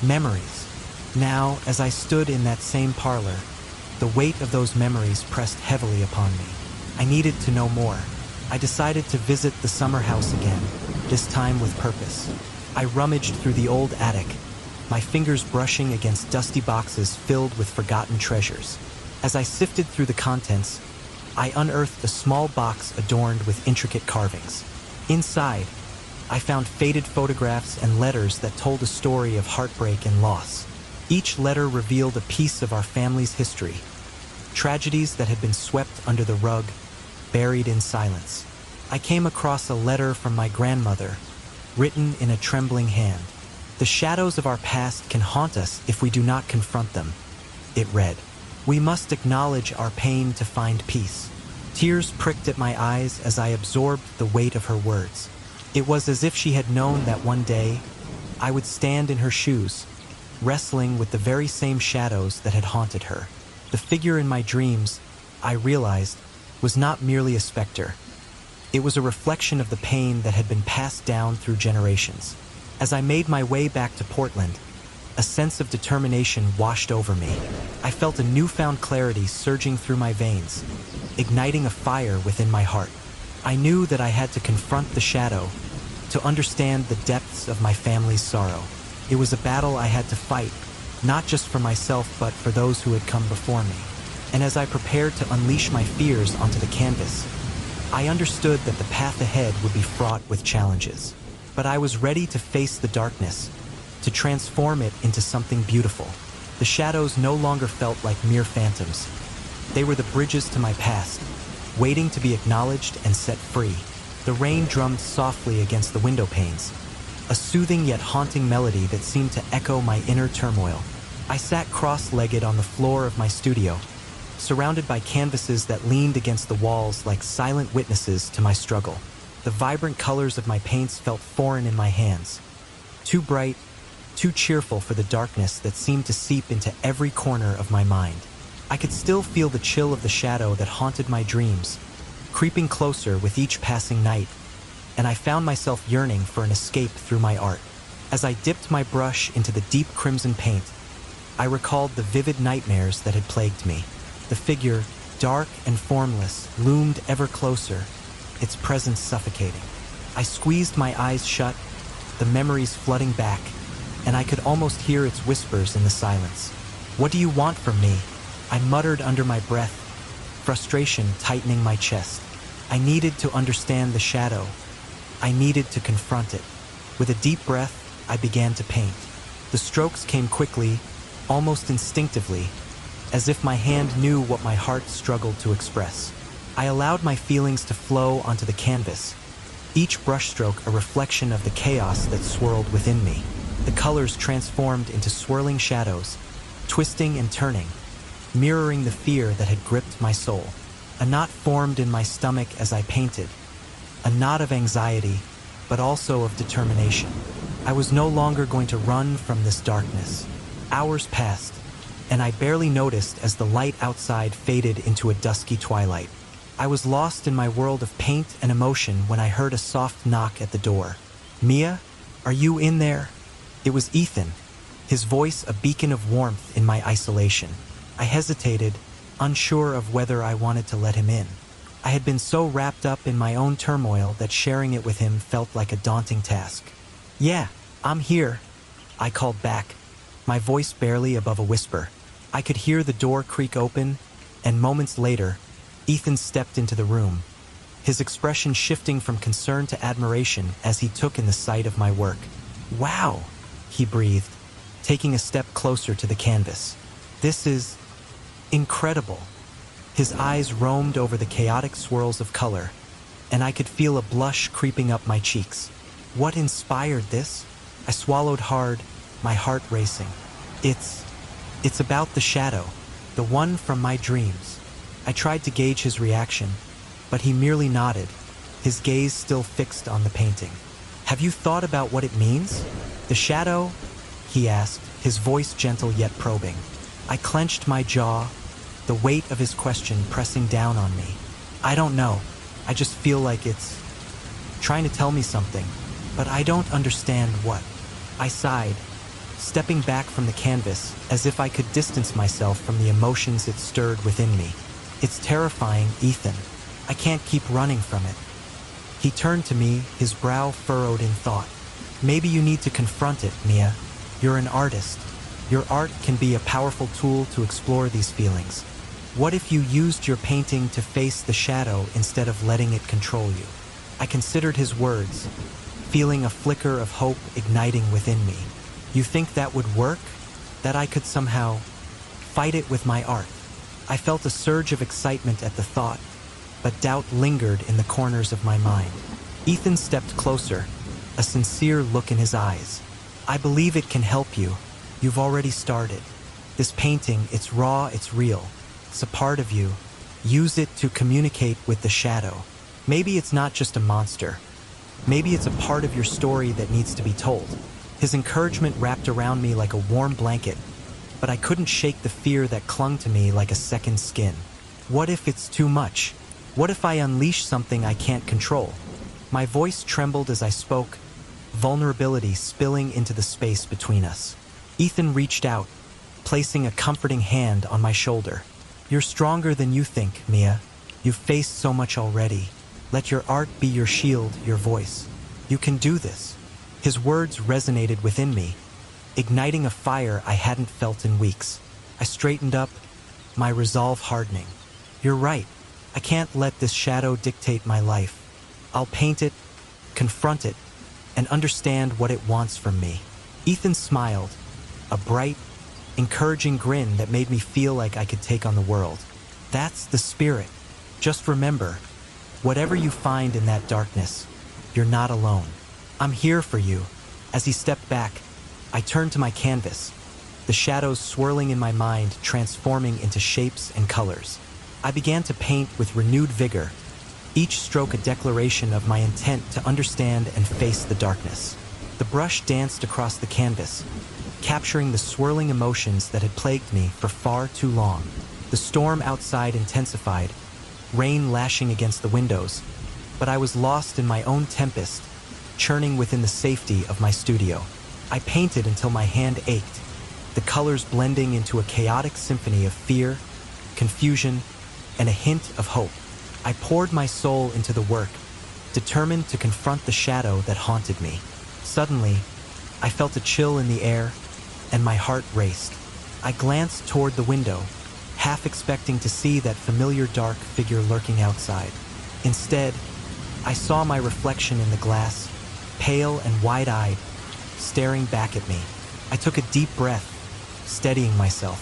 memories." Now, as I stood in that same parlor, the weight of those memories pressed heavily upon me. I needed to know more. I decided to visit the summer house again, this time with purpose. I rummaged through the old attic, my fingers brushing against dusty boxes filled with forgotten treasures. As I sifted through the contents, I unearthed a small box adorned with intricate carvings. Inside, I found faded photographs and letters that told a story of heartbreak and loss. Each letter revealed a piece of our family's history, tragedies that had been swept under the rug, buried in silence. I came across a letter from my grandmother, written in a trembling hand. "The shadows of our past can haunt us if we do not confront them," it read. "We must acknowledge our pain to find peace." Tears pricked at my eyes as I absorbed the weight of her words. It was as if she had known that one day I would stand in her shoes, wrestling with the very same shadows that had haunted her. The figure in my dreams, I realized, was not merely a specter. It was a reflection of the pain that had been passed down through generations. As I made my way back to Portland, a sense of determination washed over me. I felt a newfound clarity surging through my veins, igniting a fire within my heart. I knew that I had to confront the shadow, to understand the depths of my family's sorrow. It was a battle I had to fight, not just for myself but for those who had come before me. And as I prepared to unleash my fears onto the canvas, I understood that the path ahead would be fraught with challenges. But I was ready to face the darkness, to transform it into something beautiful. The shadows no longer felt like mere phantoms. They were the bridges to my past, waiting to be acknowledged and set free. The rain drummed softly against the window panes, a soothing yet haunting melody that seemed to echo my inner turmoil. I sat cross-legged on the floor of my studio, surrounded by canvases that leaned against the walls like silent witnesses to my struggle. The vibrant colors of my paints felt foreign in my hands, too bright, too cheerful for the darkness that seemed to seep into every corner of my mind. I could still feel the chill of the shadow that haunted my dreams, creeping closer with each passing night, and I found myself yearning for an escape through my art. As I dipped my brush into the deep crimson paint, I recalled the vivid nightmares that had plagued me. The figure, dark and formless, loomed ever closer, its presence suffocating. I squeezed my eyes shut, the memories flooding back, and I could almost hear its whispers in the silence. "What do you want from me?" I muttered under my breath, frustration tightening my chest. I needed to understand the shadow. I needed to confront it. With a deep breath, I began to paint. The strokes came quickly, almost instinctively, as if my hand knew what my heart struggled to express. I allowed my feelings to flow onto the canvas, each brushstroke a reflection of the chaos that swirled within me. The colors transformed into swirling shadows, twisting and turning, mirroring the fear that had gripped my soul. A knot formed in my stomach as I painted, a knot of anxiety, but also of determination. I was no longer going to run from this darkness. Hours passed, and I barely noticed as the light outside faded into a dusky twilight. I was lost in my world of paint and emotion when I heard a soft knock at the door. "Mia, are you in there?" It was Ethan, his voice a beacon of warmth in my isolation. I hesitated, unsure of whether I wanted to let him in. I had been so wrapped up in my own turmoil that sharing it with him felt like a daunting task. "Yeah, I'm here," I called back, my voice barely above a whisper. I could hear the door creak open, and moments later, Ethan stepped into the room, his expression shifting from concern to admiration as he took in the sight of my work. "Wow," he breathed, taking a step closer to the canvas. "This is incredible." His eyes roamed over the chaotic swirls of color, and I could feel a blush creeping up my cheeks. What inspired this? I swallowed hard, my heart racing. It's about the shadow, the one from my dreams." I tried to gauge his reaction, but he merely nodded, his gaze still fixed on the painting. "Have you thought about what it means? The shadow?" he asked, his voice gentle yet probing. I clenched my jaw, the weight of his question pressing down on me. "I don't know. I just feel like it's trying to tell me something, but I don't understand what." I sighed, stepping back from the canvas as if I could distance myself from the emotions it stirred within me. "It's terrifying, Ethan. I can't keep running from it." He turned to me, his brow furrowed in thought. "Maybe you need to confront it, Mia. You're an artist. Your art can be a powerful tool to explore these feelings. What if you used your painting to face the shadow instead of letting it control you?" I considered his words, feeling a flicker of hope igniting within me. "You think that would work? That I could somehow fight it with my art?" I felt a surge of excitement at the thought, but doubt lingered in the corners of my mind. Ethan stepped closer, a sincere look in his eyes. "I believe it can help you. You've already started. This painting, it's raw, it's real. It's a part of you. Use it to communicate with the shadow. Maybe it's not just a monster. Maybe it's a part of your story that needs to be told." His encouragement wrapped around me like a warm blanket, but I couldn't shake the fear that clung to me like a second skin. What if it's too much? What if I unleash something I can't control? My voice trembled as I spoke, vulnerability spilling into the space between us. Ethan reached out, placing a comforting hand on my shoulder. "You're stronger than you think, Mia. You've faced so much already. Let your art be your shield, your voice. You can do this." His words resonated within me, igniting a fire I hadn't felt in weeks. I straightened up, my resolve hardening. "You're right. I can't let this shadow dictate my life. I'll paint it, confront it, and understand what it wants from me." Ethan smiled, a bright, encouraging grin that made me feel like I could take on the world. "That's the spirit. Just remember, whatever you find in that darkness, you're not alone. I'm here for you." As he stepped back, I turned to my canvas, the shadows swirling in my mind, transforming into shapes and colors. I began to paint with renewed vigor, each stroke a declaration of my intent to understand and face the darkness. The brush danced across the canvas, capturing the swirling emotions that had plagued me for far too long. The storm outside intensified, rain lashing against the windows, but I was lost in my own tempest, churning within the safety of my studio. I painted until my hand ached, the colors blending into a chaotic symphony of fear, confusion, and a hint of hope. I poured my soul into the work, determined to confront the shadow that haunted me. Suddenly, I felt a chill in the air, and my heart raced. I glanced toward the window, half expecting to see that familiar dark figure lurking outside. Instead, I saw my reflection in the glass, pale and wide-eyed, staring back at me. I took a deep breath, steadying myself.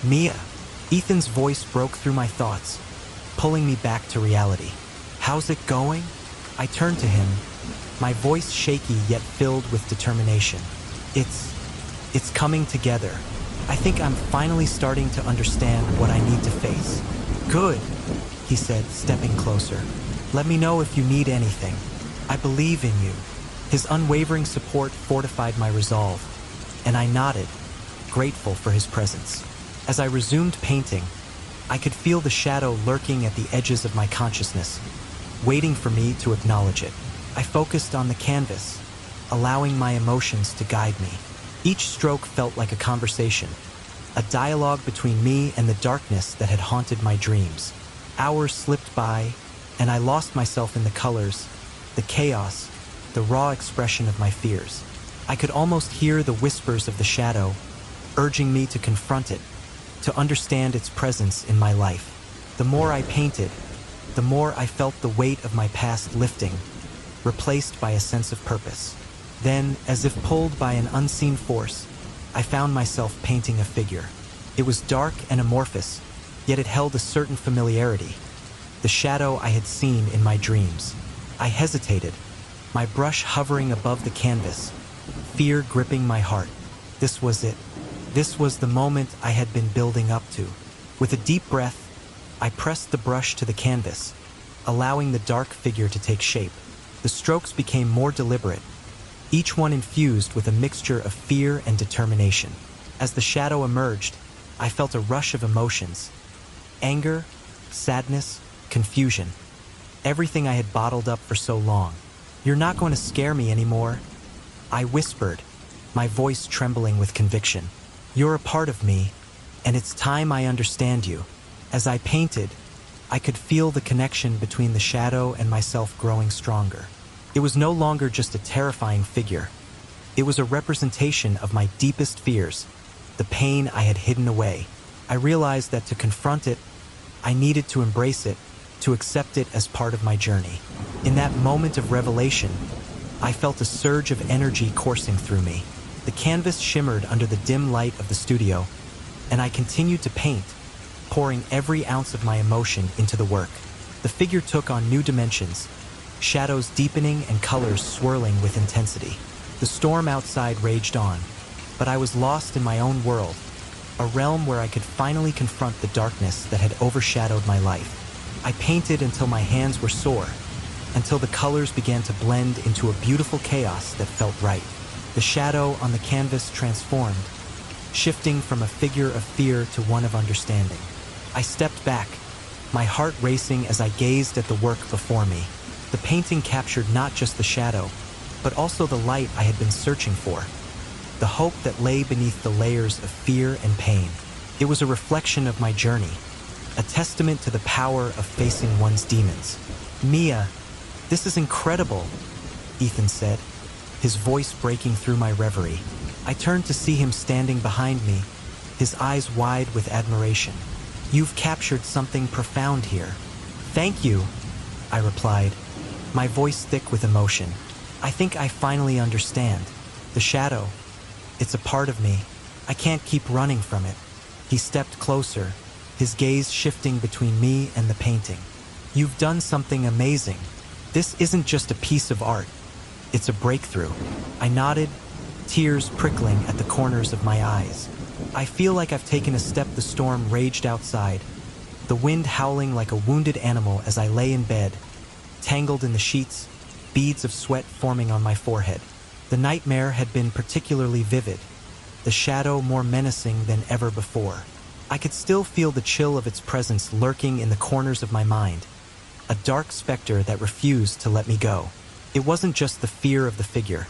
"Mia!" Ethan's voice broke through my thoughts, pulling me back to reality. "How's it going?" I turned to him, my voice shaky yet filled with determination. It's coming together. I think I'm finally starting to understand what I need to face." "Good," he said, stepping closer. "Let me know if you need anything. I believe in you." His unwavering support fortified my resolve, and I nodded, grateful for his presence. As I resumed painting, I could feel the shadow lurking at the edges of my consciousness, waiting for me to acknowledge it. I focused on the canvas, allowing my emotions to guide me. Each stroke felt like a conversation, a dialogue between me and the darkness that had haunted my dreams. Hours slipped by, and I lost myself in the colors, the chaos, the raw expression of my fears. I could almost hear the whispers of the shadow, urging me to confront it, to understand its presence in my life. The more I painted, the more I felt the weight of my past lifting, replaced by a sense of purpose. Then, as if pulled by an unseen force, I found myself painting a figure. It was dark and amorphous, yet it held a certain familiarity, the shadow I had seen in my dreams. I hesitated, my brush hovering above the canvas, fear gripping my heart. This was it. This was the moment I had been building up to. With a deep breath, I pressed the brush to the canvas, allowing the dark figure to take shape. The strokes became more deliberate, each one infused with a mixture of fear and determination. As the shadow emerged, I felt a rush of emotions: anger, sadness, confusion. Everything I had bottled up for so long. "You're not going to scare me anymore," I whispered, my voice trembling with conviction. "You're a part of me, and it's time I understand you." As I painted, I could feel the connection between the shadow and myself growing stronger. It was no longer just a terrifying figure. It was a representation of my deepest fears, the pain I had hidden away. I realized that to confront it, I needed to embrace it, to accept it as part of my journey. In that moment of revelation, I felt a surge of energy coursing through me. The canvas shimmered under the dim light of the studio, and I continued to paint, pouring every ounce of my emotion into the work. The figure took on new dimensions, shadows deepening and colors swirling with intensity. The storm outside raged on, but I was lost in my own world, a realm where I could finally confront the darkness that had overshadowed my life. I painted until my hands were sore, until the colors began to blend into a beautiful chaos that felt right. The shadow on the canvas transformed, shifting from a figure of fear to one of understanding. I stepped back, my heart racing as I gazed at the work before me. The painting captured not just the shadow, but also the light I had been searching for, the hope that lay beneath the layers of fear and pain. It was a reflection of my journey, a testament to the power of facing one's demons. "Mia, this is incredible," Ethan said, his voice breaking through my reverie. I turned to see him standing behind me, his eyes wide with admiration. "You've captured something profound here." "Thank you," I replied, my voice thick with emotion. "I think I finally understand. The shadow, it's a part of me. I can't keep running from it." He stepped closer, his gaze shifting between me and the painting. "You've done something amazing. This isn't just a piece of art. It's a breakthrough." I nodded, tears prickling at the corners of my eyes. "I feel like I've taken a step." The storm raged outside, the wind howling like a wounded animal as I lay in bed, tangled in the sheets, beads of sweat forming on my forehead. The nightmare had been particularly vivid, the shadow more menacing than ever before. I could still feel the chill of its presence lurking in the corners of my mind, a dark specter that refused to let me go. It wasn't just the fear of the figure.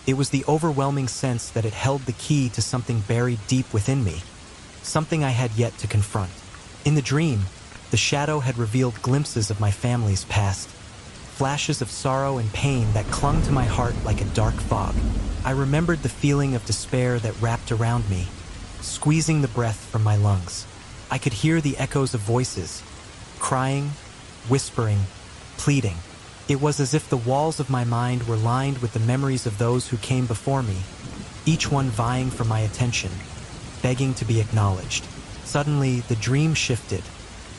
It was the overwhelming sense that it held the key to something buried deep within me, something I had yet to confront. In the dream, the shadow had revealed glimpses of my family's past, flashes of sorrow and pain that clung to my heart like a dark fog. I remembered the feeling of despair that wrapped around me, squeezing the breath from my lungs. I could hear the echoes of voices, crying, whispering, pleading. It was as if the walls of my mind were lined with the memories of those who came before me, each one vying for my attention, begging to be acknowledged. Suddenly, the dream shifted.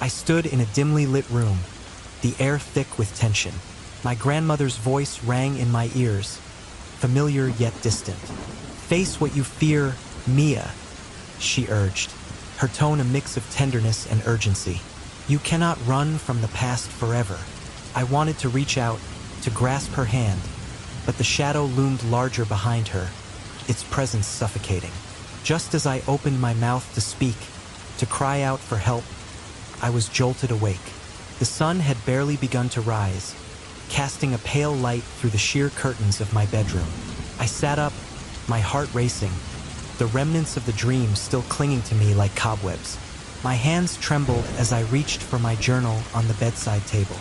I stood in a dimly lit room, the air thick with tension. My grandmother's voice rang in my ears, familiar yet distant. "Face what you fear, Mia," she urged, her tone a mix of tenderness and urgency. "You cannot run from the past forever." I wanted to reach out, to grasp her hand, but the shadow loomed larger behind her, its presence suffocating. Just as I opened my mouth to speak, to cry out for help, I was jolted awake. The sun had barely begun to rise, casting a pale light through the sheer curtains of my bedroom. I sat up, my heart racing, the remnants of the dream still clinging to me like cobwebs. My hands trembled as I reached for my journal on the bedside table.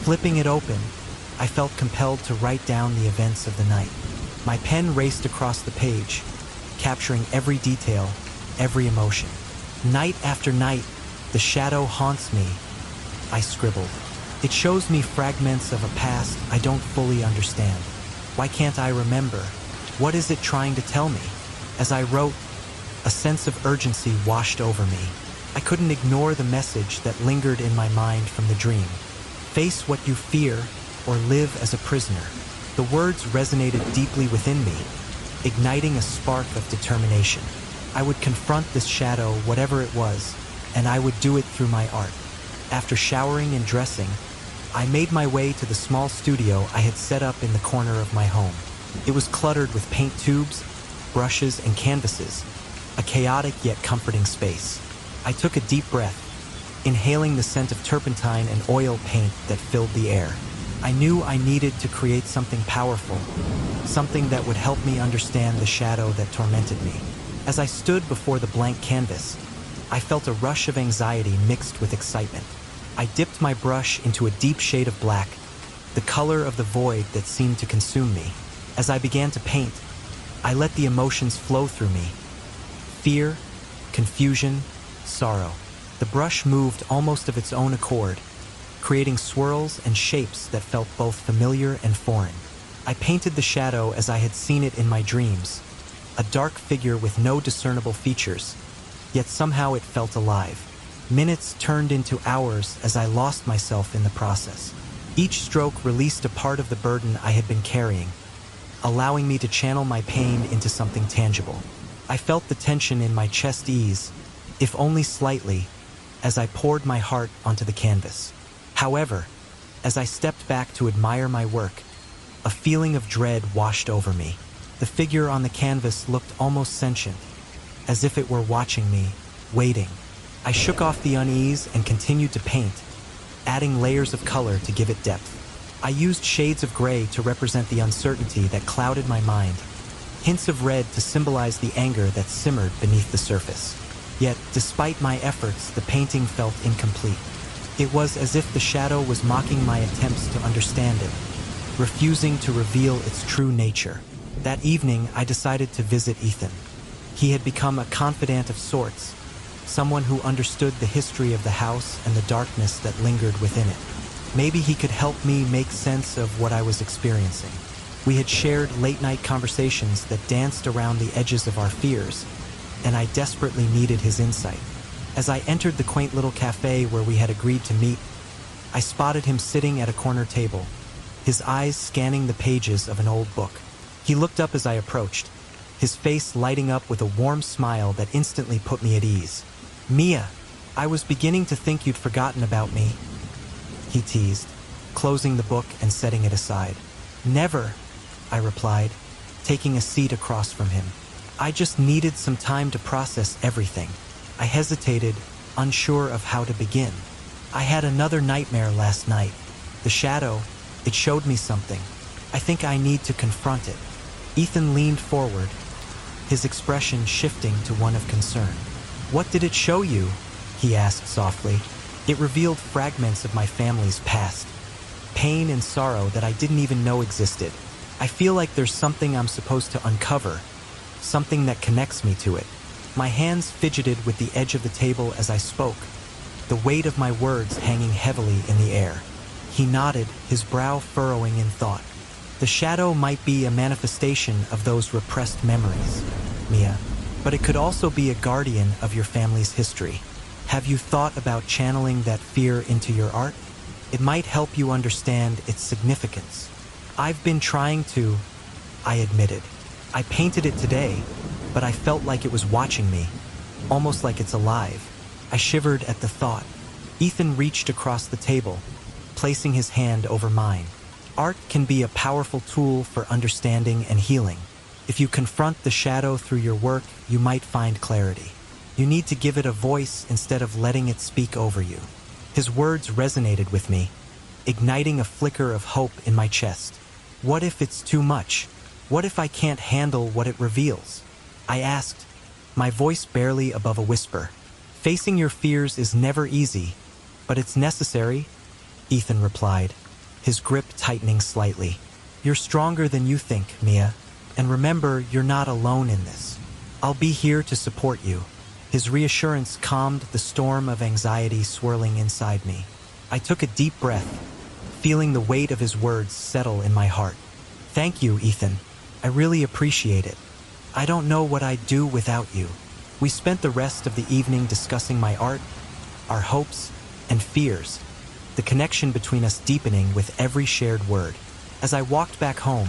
Flipping it open, I felt compelled to write down the events of the night. My pen raced across the page, capturing every detail, every emotion. "Night after night, the shadow haunts me," I scribbled. "It shows me fragments of a past I don't fully understand. Why can't I remember? What is it trying to tell me?" As I wrote, a sense of urgency washed over me. I couldn't ignore the message that lingered in my mind from the dream. "Face what you fear, or live as a prisoner." The words resonated deeply within me, igniting a spark of determination. I would confront this shadow, whatever it was, and I would do it through my art. After showering and dressing, I made my way to the small studio I had set up in the corner of my home. It was cluttered with paint tubes, brushes, and canvases, a chaotic yet comforting space. I took a deep breath, inhaling the scent of turpentine and oil paint that filled the air. I knew I needed to create something powerful, something that would help me understand the shadow that tormented me. As I stood before the blank canvas, I felt a rush of anxiety mixed with excitement. I dipped my brush into a deep shade of black, the color of the void that seemed to consume me. As I began to paint, I let the emotions flow through me. Fear, confusion, sorrow. The brush moved almost of its own accord, creating swirls and shapes that felt both familiar and foreign. I painted the shadow as I had seen it in my dreams, a dark figure with no discernible features, yet somehow it felt alive. Minutes turned into hours as I lost myself in the process. Each stroke released a part of the burden I had been carrying, allowing me to channel my pain into something tangible. I felt the tension in my chest ease, if only slightly, as I poured my heart onto the canvas. However, as I stepped back to admire my work, a feeling of dread washed over me. The figure on the canvas looked almost sentient, as if it were watching me, waiting. I shook off the unease and continued to paint, adding layers of color to give it depth. I used shades of gray to represent the uncertainty that clouded my mind, hints of red to symbolize the anger that simmered beneath the surface. Yet, despite my efforts, the painting felt incomplete. It was as if the shadow was mocking my attempts to understand it, refusing to reveal its true nature. That evening, I decided to visit Ethan. He had become a confidant of sorts, someone who understood the history of the house and the darkness that lingered within it. Maybe he could help me make sense of what I was experiencing. We had shared late-night conversations that danced around the edges of our fears, and I desperately needed his insight. As I entered the quaint little cafe where we had agreed to meet, I spotted him sitting at a corner table, his eyes scanning the pages of an old book. He looked up as I approached, his face lighting up with a warm smile that instantly put me at ease. "Mia, I was beginning to think you'd forgotten about me," he teased, closing the book and setting it aside. "Never," I replied, taking a seat across from him. I just needed some time to process everything. I hesitated, unsure of how to begin. I had another nightmare last night. The shadow, it showed me something. I think I need to confront it. Ethan leaned forward, his expression shifting to one of concern. What did it show you? He asked softly. It revealed fragments of my family's past. Pain and sorrow that I didn't even know existed. I feel like there's something I'm supposed to uncover, something that connects me to it. My hands fidgeted with the edge of the table as I spoke, the weight of my words hanging heavily in the air. He nodded, his brow furrowing in thought. The shadow might be a manifestation of those repressed memories, Mia, but it could also be a guardian of your family's history. Have you thought about channeling that fear into your art? It might help you understand its significance. I've been trying to, I admitted. I painted it today, but I felt like it was watching me, almost like it's alive. I shivered at the thought. Ethan reached across the table, placing his hand over mine. Art can be a powerful tool for understanding and healing. If you confront the shadow through your work, you might find clarity. You need to give it a voice instead of letting it speak over you. His words resonated with me, igniting a flicker of hope in my chest. What if it's too much? What if I can't handle what it reveals? I asked, my voice barely above a whisper. Facing your fears is never easy, but it's necessary, Ethan replied, his grip tightening slightly. You're stronger than you think, Mia, and remember, you're not alone in this. I'll be here to support you. His reassurance calmed the storm of anxiety swirling inside me. I took a deep breath, feeling the weight of his words settle in my heart. Thank you, Ethan. I really appreciate it. I don't know what I'd do without you. We spent the rest of the evening discussing my art, our hopes, and fears, the connection between us deepening with every shared word. As I walked back home,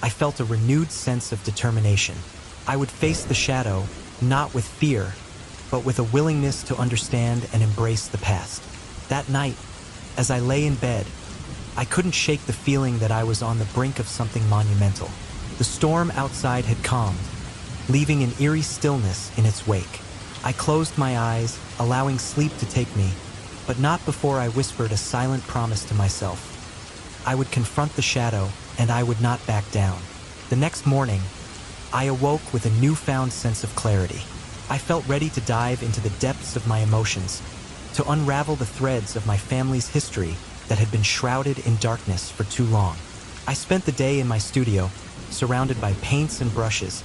I felt a renewed sense of determination. I would face the shadow, not with fear, but with a willingness to understand and embrace the past. That night, as I lay in bed, I couldn't shake the feeling that I was on the brink of something monumental. The storm outside had calmed, leaving an eerie stillness in its wake. I closed my eyes, allowing sleep to take me, but not before I whispered a silent promise to myself. I would confront the shadow, and I would not back down. The next morning, I awoke with a newfound sense of clarity. I felt ready to dive into the depths of my emotions, to unravel the threads of my family's history that had been shrouded in darkness for too long. I spent the day in my studio, surrounded by paints and brushes,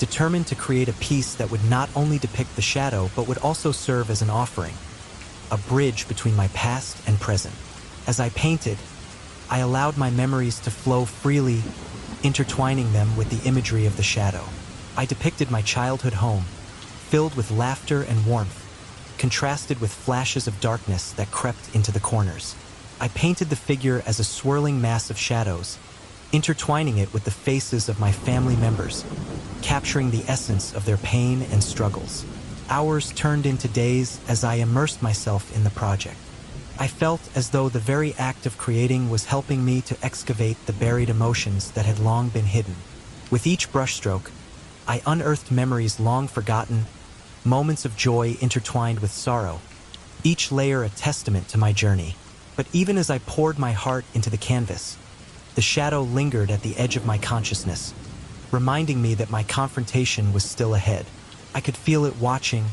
determined to create a piece that would not only depict the shadow but would also serve as an offering, a bridge between my past and present. As I painted, I allowed my memories to flow freely, intertwining them with the imagery of the shadow. I depicted my childhood home, filled with laughter and warmth, contrasted with flashes of darkness that crept into the corners. I painted the figure as a swirling mass of shadows, intertwining it with the faces of my family members, capturing the essence of their pain and struggles. Hours turned into days as I immersed myself in the project. I felt as though the very act of creating was helping me to excavate the buried emotions that had long been hidden. With each brushstroke, I unearthed memories long forgotten, moments of joy intertwined with sorrow, each layer a testament to my journey. But even as I poured my heart into the canvas, the shadow lingered at the edge of my consciousness, reminding me that my confrontation was still ahead. I could feel it watching,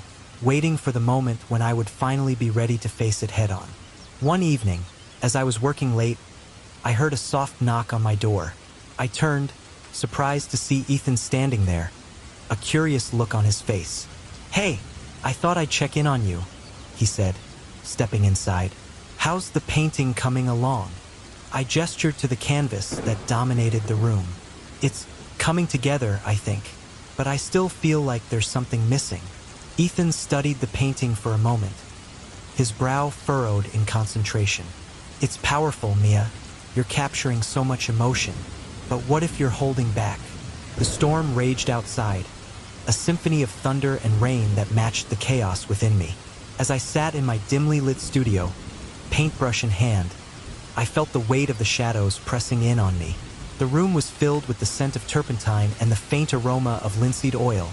waiting for the moment when I would finally be ready to face it head-on. One evening, as I was working late, I heard a soft knock on my door. I turned, surprised to see Ethan standing there, a curious look on his face. "Hey, I thought I'd check in on you," he said, stepping inside. "How's the painting coming along?" I gestured to the canvas that dominated the room. "It's coming together, I think, but I still feel like there's something missing." Ethan studied the painting for a moment, his brow furrowed in concentration. "It's powerful, Mia. You're capturing so much emotion. But what if you're holding back?" The storm raged outside, a symphony of thunder and rain that matched the chaos within me. As I sat in my dimly lit studio, paintbrush in hand, I felt the weight of the shadows pressing in on me. The room was filled with the scent of turpentine and the faint aroma of linseed oil,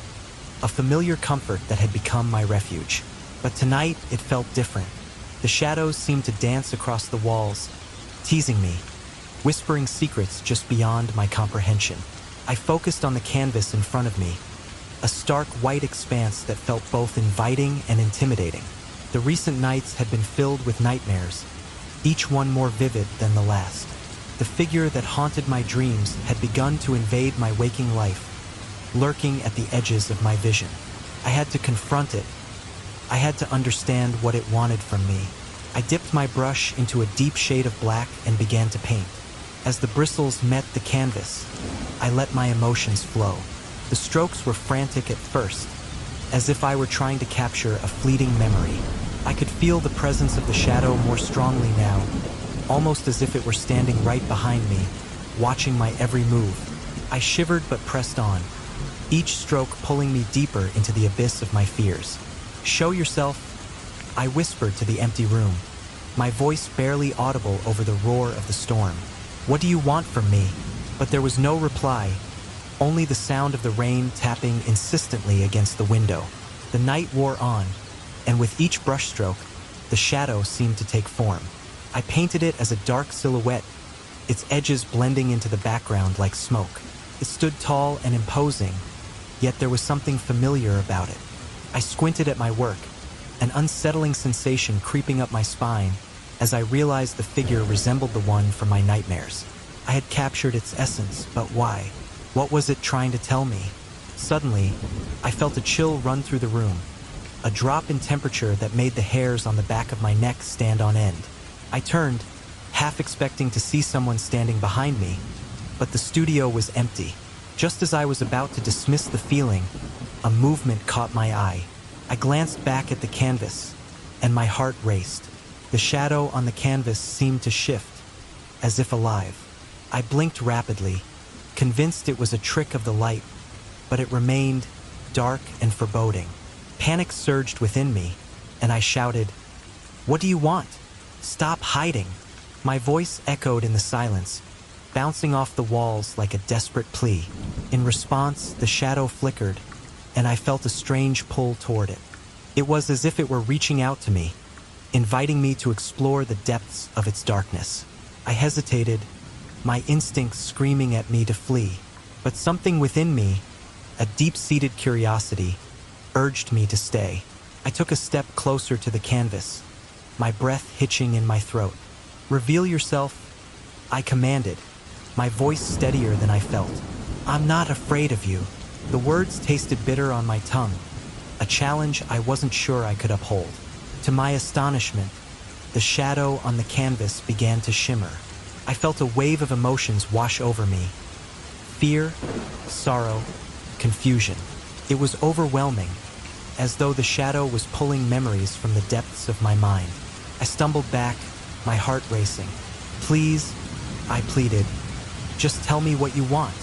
a familiar comfort that had become my refuge. But tonight, it felt different. The shadows seemed to dance across the walls, teasing me, whispering secrets just beyond my comprehension. I focused on the canvas in front of me, a stark white expanse that felt both inviting and intimidating. The recent nights had been filled with nightmares, each one more vivid than the last. The figure that haunted my dreams had begun to invade my waking life, lurking at the edges of my vision. I had to confront it. I had to understand what it wanted from me. I dipped my brush into a deep shade of black and began to paint. As the bristles met the canvas, I let my emotions flow. The strokes were frantic at first, as if I were trying to capture a fleeting memory. I could feel the presence of the shadow more strongly now, almost as if it were standing right behind me, watching my every move. I shivered but pressed on, each stroke pulling me deeper into the abyss of my fears. "Show yourself," I whispered to the empty room, my voice barely audible over the roar of the storm. "What do you want from me?" But there was no reply, only the sound of the rain tapping insistently against the window. The night wore on, and with each brushstroke, the shadow seemed to take form. I painted it as a dark silhouette, its edges blending into the background like smoke. It stood tall and imposing, yet there was something familiar about it. I squinted at my work, an unsettling sensation creeping up my spine as I realized the figure resembled the one from my nightmares. I had captured its essence, but why? What was it trying to tell me? Suddenly, I felt a chill run through the room, a drop in temperature that made the hairs on the back of my neck stand on end. I turned, half expecting to see someone standing behind me, but the studio was empty. Just as I was about to dismiss the feeling, a movement caught my eye. I glanced back at the canvas, and my heart raced. The shadow on the canvas seemed to shift, as if alive. I blinked rapidly, convinced it was a trick of the light, but it remained dark and foreboding. Panic surged within me, and I shouted, "What do you want? Stop hiding!" My voice echoed in the silence, bouncing off the walls like a desperate plea. In response, the shadow flickered, and I felt a strange pull toward it. It was as if it were reaching out to me, inviting me to explore the depths of its darkness. I hesitated, my instincts screaming at me to flee, but something within me, a deep-seated curiosity, urged me to stay. I took a step closer to the canvas, my breath hitching in my throat. "Reveal yourself," I commanded, my voice steadier than I felt. "I'm not afraid of you." The words tasted bitter on my tongue, a challenge I wasn't sure I could uphold. To my astonishment, the shadow on the canvas began to shimmer. I felt a wave of emotions wash over me. Fear, sorrow, confusion. It was overwhelming, as though the shadow was pulling memories from the depths of my mind. I stumbled back, my heart racing. "Please," I pleaded, "just tell me what you want."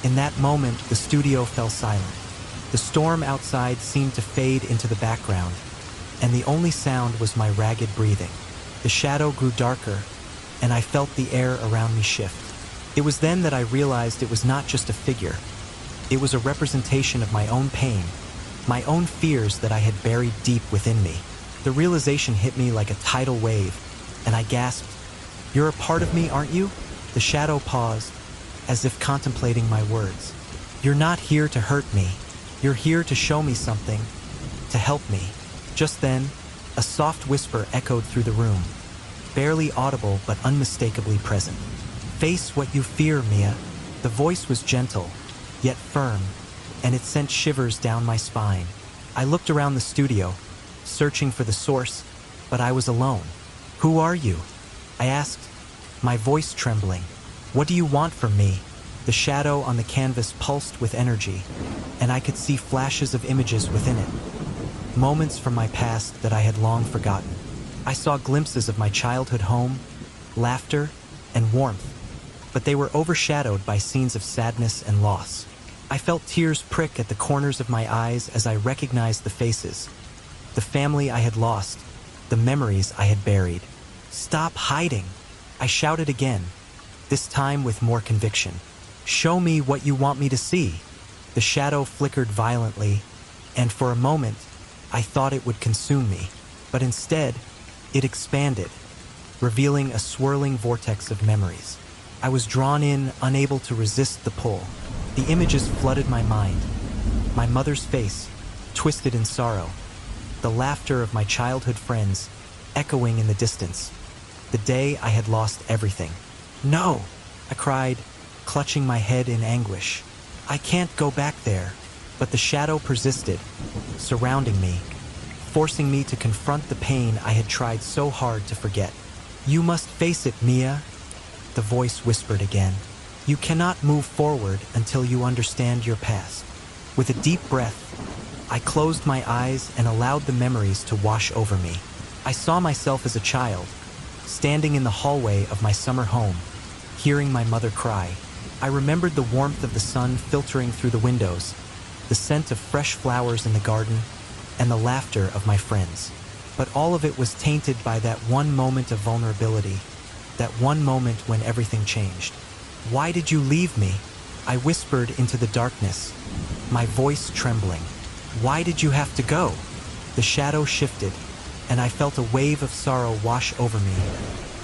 In that moment, the studio fell silent. The storm outside seemed to fade into the background, and the only sound was my ragged breathing. The shadow grew darker, and I felt the air around me shift. It was then that I realized it was not just a figure. It was a representation of my own pain, my own fears that I had buried deep within me. The realization hit me like a tidal wave, and I gasped, "You're a part of me, aren't you?" The shadow paused, as if contemplating my words. "You're not here to hurt me. You're here to show me something, to help me." Just then, a soft whisper echoed through the room, barely audible but unmistakably present. "Face what you fear, Mia." The voice was gentle, yet firm, and it sent shivers down my spine. I looked around the studio, searching for the source, but I was alone. "Who are you?" I asked, my voice trembling. "What do you want from me?" The shadow on the canvas pulsed with energy, and I could see flashes of images within it. Moments from my past that I had long forgotten. I saw glimpses of my childhood home, laughter, and warmth, but they were overshadowed by scenes of sadness and loss. I felt tears prick at the corners of my eyes as I recognized the faces, the family I had lost, the memories I had buried. "Stop hiding!" I shouted again, this time with more conviction. Show me what you want me to see. The shadow flickered violently, and for a moment, I thought it would consume me. But instead, it expanded, revealing a swirling vortex of memories. I was drawn in, unable to resist the pull. The images flooded my mind. My mother's face, twisted in sorrow. The laughter of my childhood friends, echoing in the distance. The day I had lost everything. No, I cried, clutching my head in anguish. I can't go back there. But the shadow persisted, surrounding me, forcing me to confront the pain I had tried so hard to forget. You must face it, Mia, the voice whispered again. You cannot move forward until you understand your past. With a deep breath, I closed my eyes and allowed the memories to wash over me. I saw myself as a child, standing in the hallway of my summer home, hearing my mother cry. I remembered the warmth of the sun filtering through the windows, the scent of fresh flowers in the garden, and the laughter of my friends. But all of it was tainted by that one moment of vulnerability, that one moment when everything changed. Why did you leave me? I whispered into the darkness, my voice trembling. Why did you have to go? The shadow shifted, and I felt a wave of sorrow wash over me,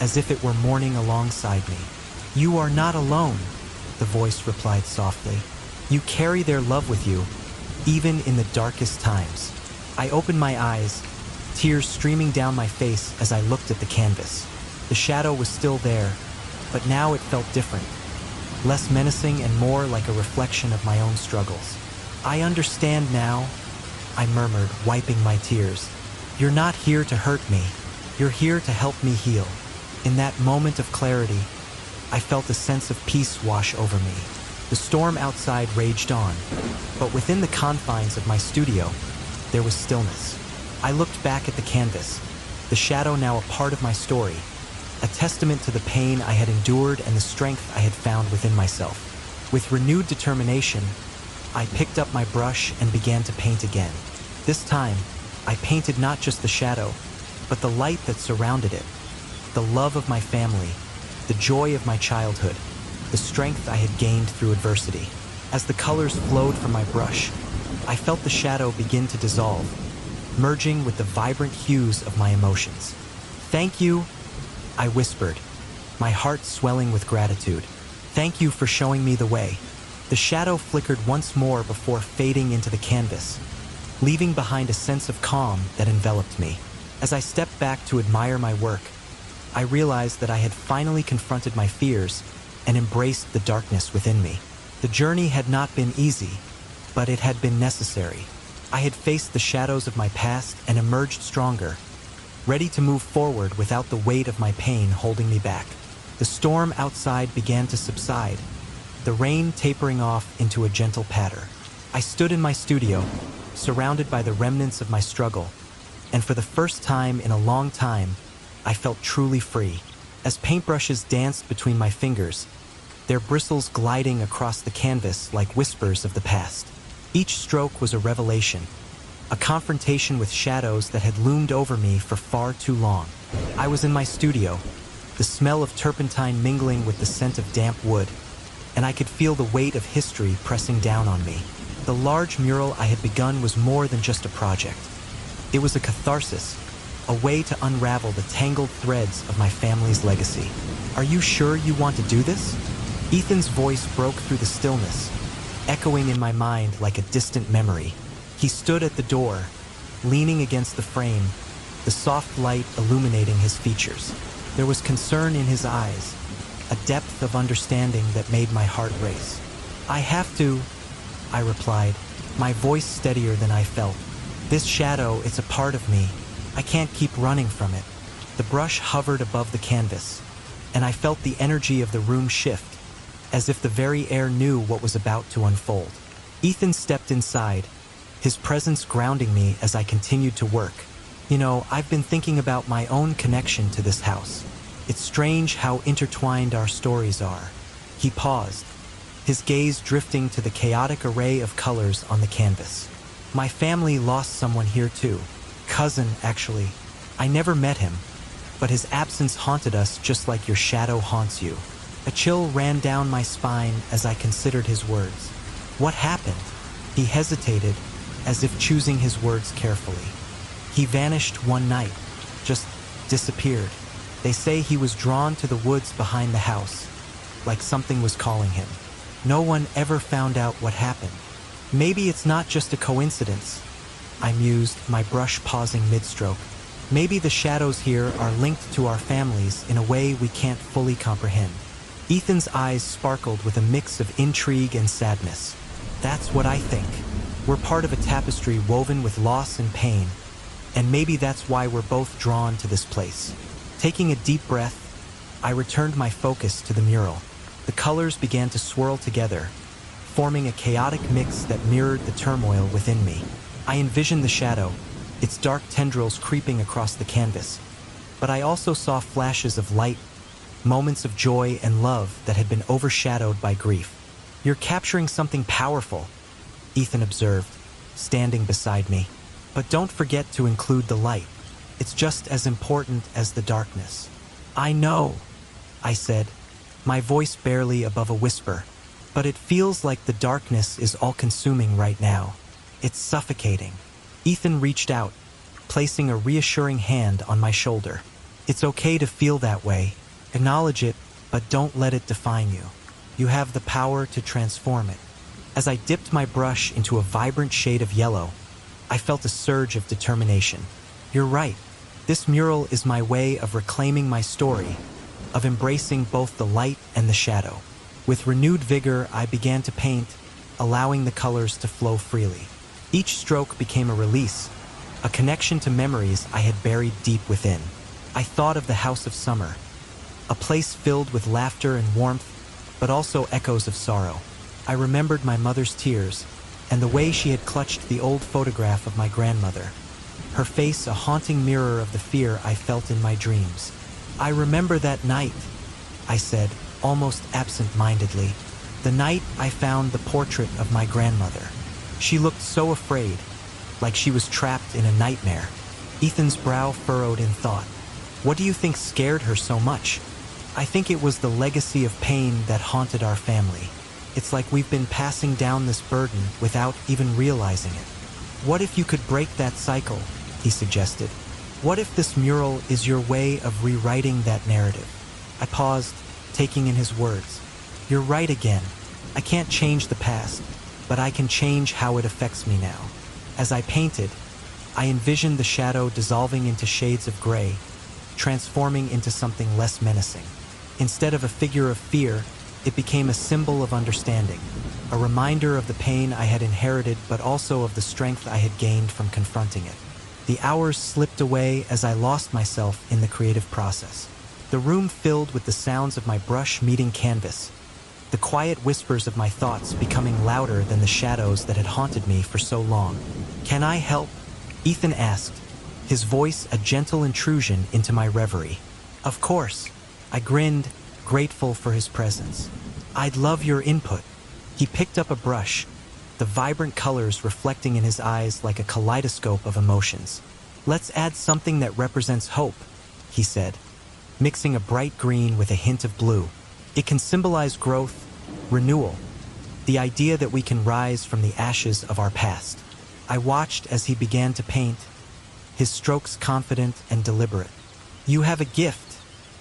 as if it were mourning alongside me. You are not alone, the voice replied softly. You carry their love with you, even in the darkest times. I opened my eyes, tears streaming down my face as I looked at the canvas. The shadow was still there, but now it felt different, less menacing and more like a reflection of my own struggles. I understand now, I murmured, wiping my tears. You're not here to hurt me. You're here to help me heal. In that moment of clarity, I felt a sense of peace wash over me. The storm outside raged on, but within the confines of my studio, there was stillness. I looked back at the canvas, the shadow now a part of my story, a testament to the pain I had endured and the strength I had found within myself. With renewed determination, I picked up my brush and began to paint again. This time, I painted not just the shadow, but the light that surrounded it, the love of my family, the joy of my childhood, the strength I had gained through adversity. As the colors flowed from my brush, I felt the shadow begin to dissolve, merging with the vibrant hues of my emotions. Thank you, I whispered, my heart swelling with gratitude. Thank you for showing me the way. The shadow flickered once more before fading into the canvas, leaving behind a sense of calm that enveloped me. As I stepped back to admire my work, I realized that I had finally confronted my fears and embraced the darkness within me. The journey had not been easy, but it had been necessary. I had faced the shadows of my past and emerged stronger, ready to move forward without the weight of my pain holding me back. The storm outside began to subside, the rain tapering off into a gentle patter. I stood in my studio, surrounded by the remnants of my struggle, and for the first time in a long time, I felt truly free. As paintbrushes danced between my fingers, their bristles gliding across the canvas like whispers of the past. Each stroke was a revelation, a confrontation with shadows that had loomed over me for far too long. I was in my studio, the smell of turpentine mingling with the scent of damp wood, and I could feel the weight of history pressing down on me. The large mural I had begun was more than just a project. It was a catharsis, a way to unravel the tangled threads of my family's legacy. Are you sure you want to do this? Ethan's voice broke through the stillness, echoing in my mind like a distant memory. He stood at the door, leaning against the frame, the soft light illuminating his features. There was concern in his eyes, a depth of understanding that made my heart race. I have to, I replied, my voice steadier than I felt. This shadow, it's a part of me. I can't keep running from it. The brush hovered above the canvas, and I felt the energy of the room shift, as if the very air knew what was about to unfold. Ethan stepped inside, his presence grounding me as I continued to work. You know, I've been thinking about my own connection to this house. It's strange how intertwined our stories are. He paused, his gaze drifting to the chaotic array of colors on the canvas. My family lost someone here too. Cousin, actually. I never met him, but his absence haunted us just like your shadow haunts you. A chill ran down my spine as I considered his words. What happened? He hesitated, as if choosing his words carefully. He vanished one night, just disappeared. They say he was drawn to the woods behind the house, like something was calling him. No one ever found out what happened. Maybe it's not just a coincidence, I mused, my brush pausing mid-stroke. Maybe the shadows here are linked to our families in a way we can't fully comprehend. Ethan's eyes sparkled with a mix of intrigue and sadness. That's what I think. We're part of a tapestry woven with loss and pain, and maybe that's why we're both drawn to this place. Taking a deep breath, I returned my focus to the mural. The colors began to swirl together, forming a chaotic mix that mirrored the turmoil within me. I envisioned the shadow, its dark tendrils creeping across the canvas. But I also saw flashes of light, moments of joy and love that had been overshadowed by grief. You're capturing something powerful, Ethan observed, standing beside me. But don't forget to include the light. It's just as important as the darkness. I know, I said, my voice barely above a whisper. But it feels like the darkness is all-consuming right now. It's suffocating. Ethan reached out, placing a reassuring hand on my shoulder. It's okay to feel that way. Acknowledge it, but don't let it define you. You have the power to transform it. As I dipped my brush into a vibrant shade of yellow, I felt a surge of determination. You're right. This mural is my way of reclaiming my story, of embracing both the light and the shadow. With renewed vigor, I began to paint, allowing the colors to flow freely. Each stroke became a release, a connection to memories I had buried deep within. I thought of the House of Summer, a place filled with laughter and warmth, but also echoes of sorrow. I remembered my mother's tears and the way she had clutched the old photograph of my grandmother, her face a haunting mirror of the fear I felt in my dreams. I remember that night, I said, almost absent-mindedly. The night I found the portrait of my grandmother. She looked so afraid, like she was trapped in a nightmare. Ethan's brow furrowed in thought. What do you think scared her so much? I think it was the legacy of pain that haunted our family. It's like we've been passing down this burden without even realizing it. What if you could break that cycle? He suggested. What if this mural is your way of rewriting that narrative? I paused, taking in his words. You're right again. I can't change the past, but I can change how it affects me now. As I painted, I envisioned the shadow dissolving into shades of gray, transforming into something less menacing. Instead of a figure of fear, it became a symbol of understanding, a reminder of the pain I had inherited but also of the strength I had gained from confronting it. The hours slipped away as I lost myself in the creative process. The room filled with the sounds of my brush meeting canvas, the quiet whispers of my thoughts becoming louder than the shadows that had haunted me for so long. Can I help? Ethan asked, his voice a gentle intrusion into my reverie. Of course, I grinned, grateful for his presence. I'd love your input. He picked up a brush, the vibrant colors reflecting in his eyes like a kaleidoscope of emotions. Let's add something that represents hope, he said, mixing a bright green with a hint of blue. It can symbolize growth, renewal, the idea that we can rise from the ashes of our past. I watched as he began to paint, his strokes confident and deliberate. You have a gift,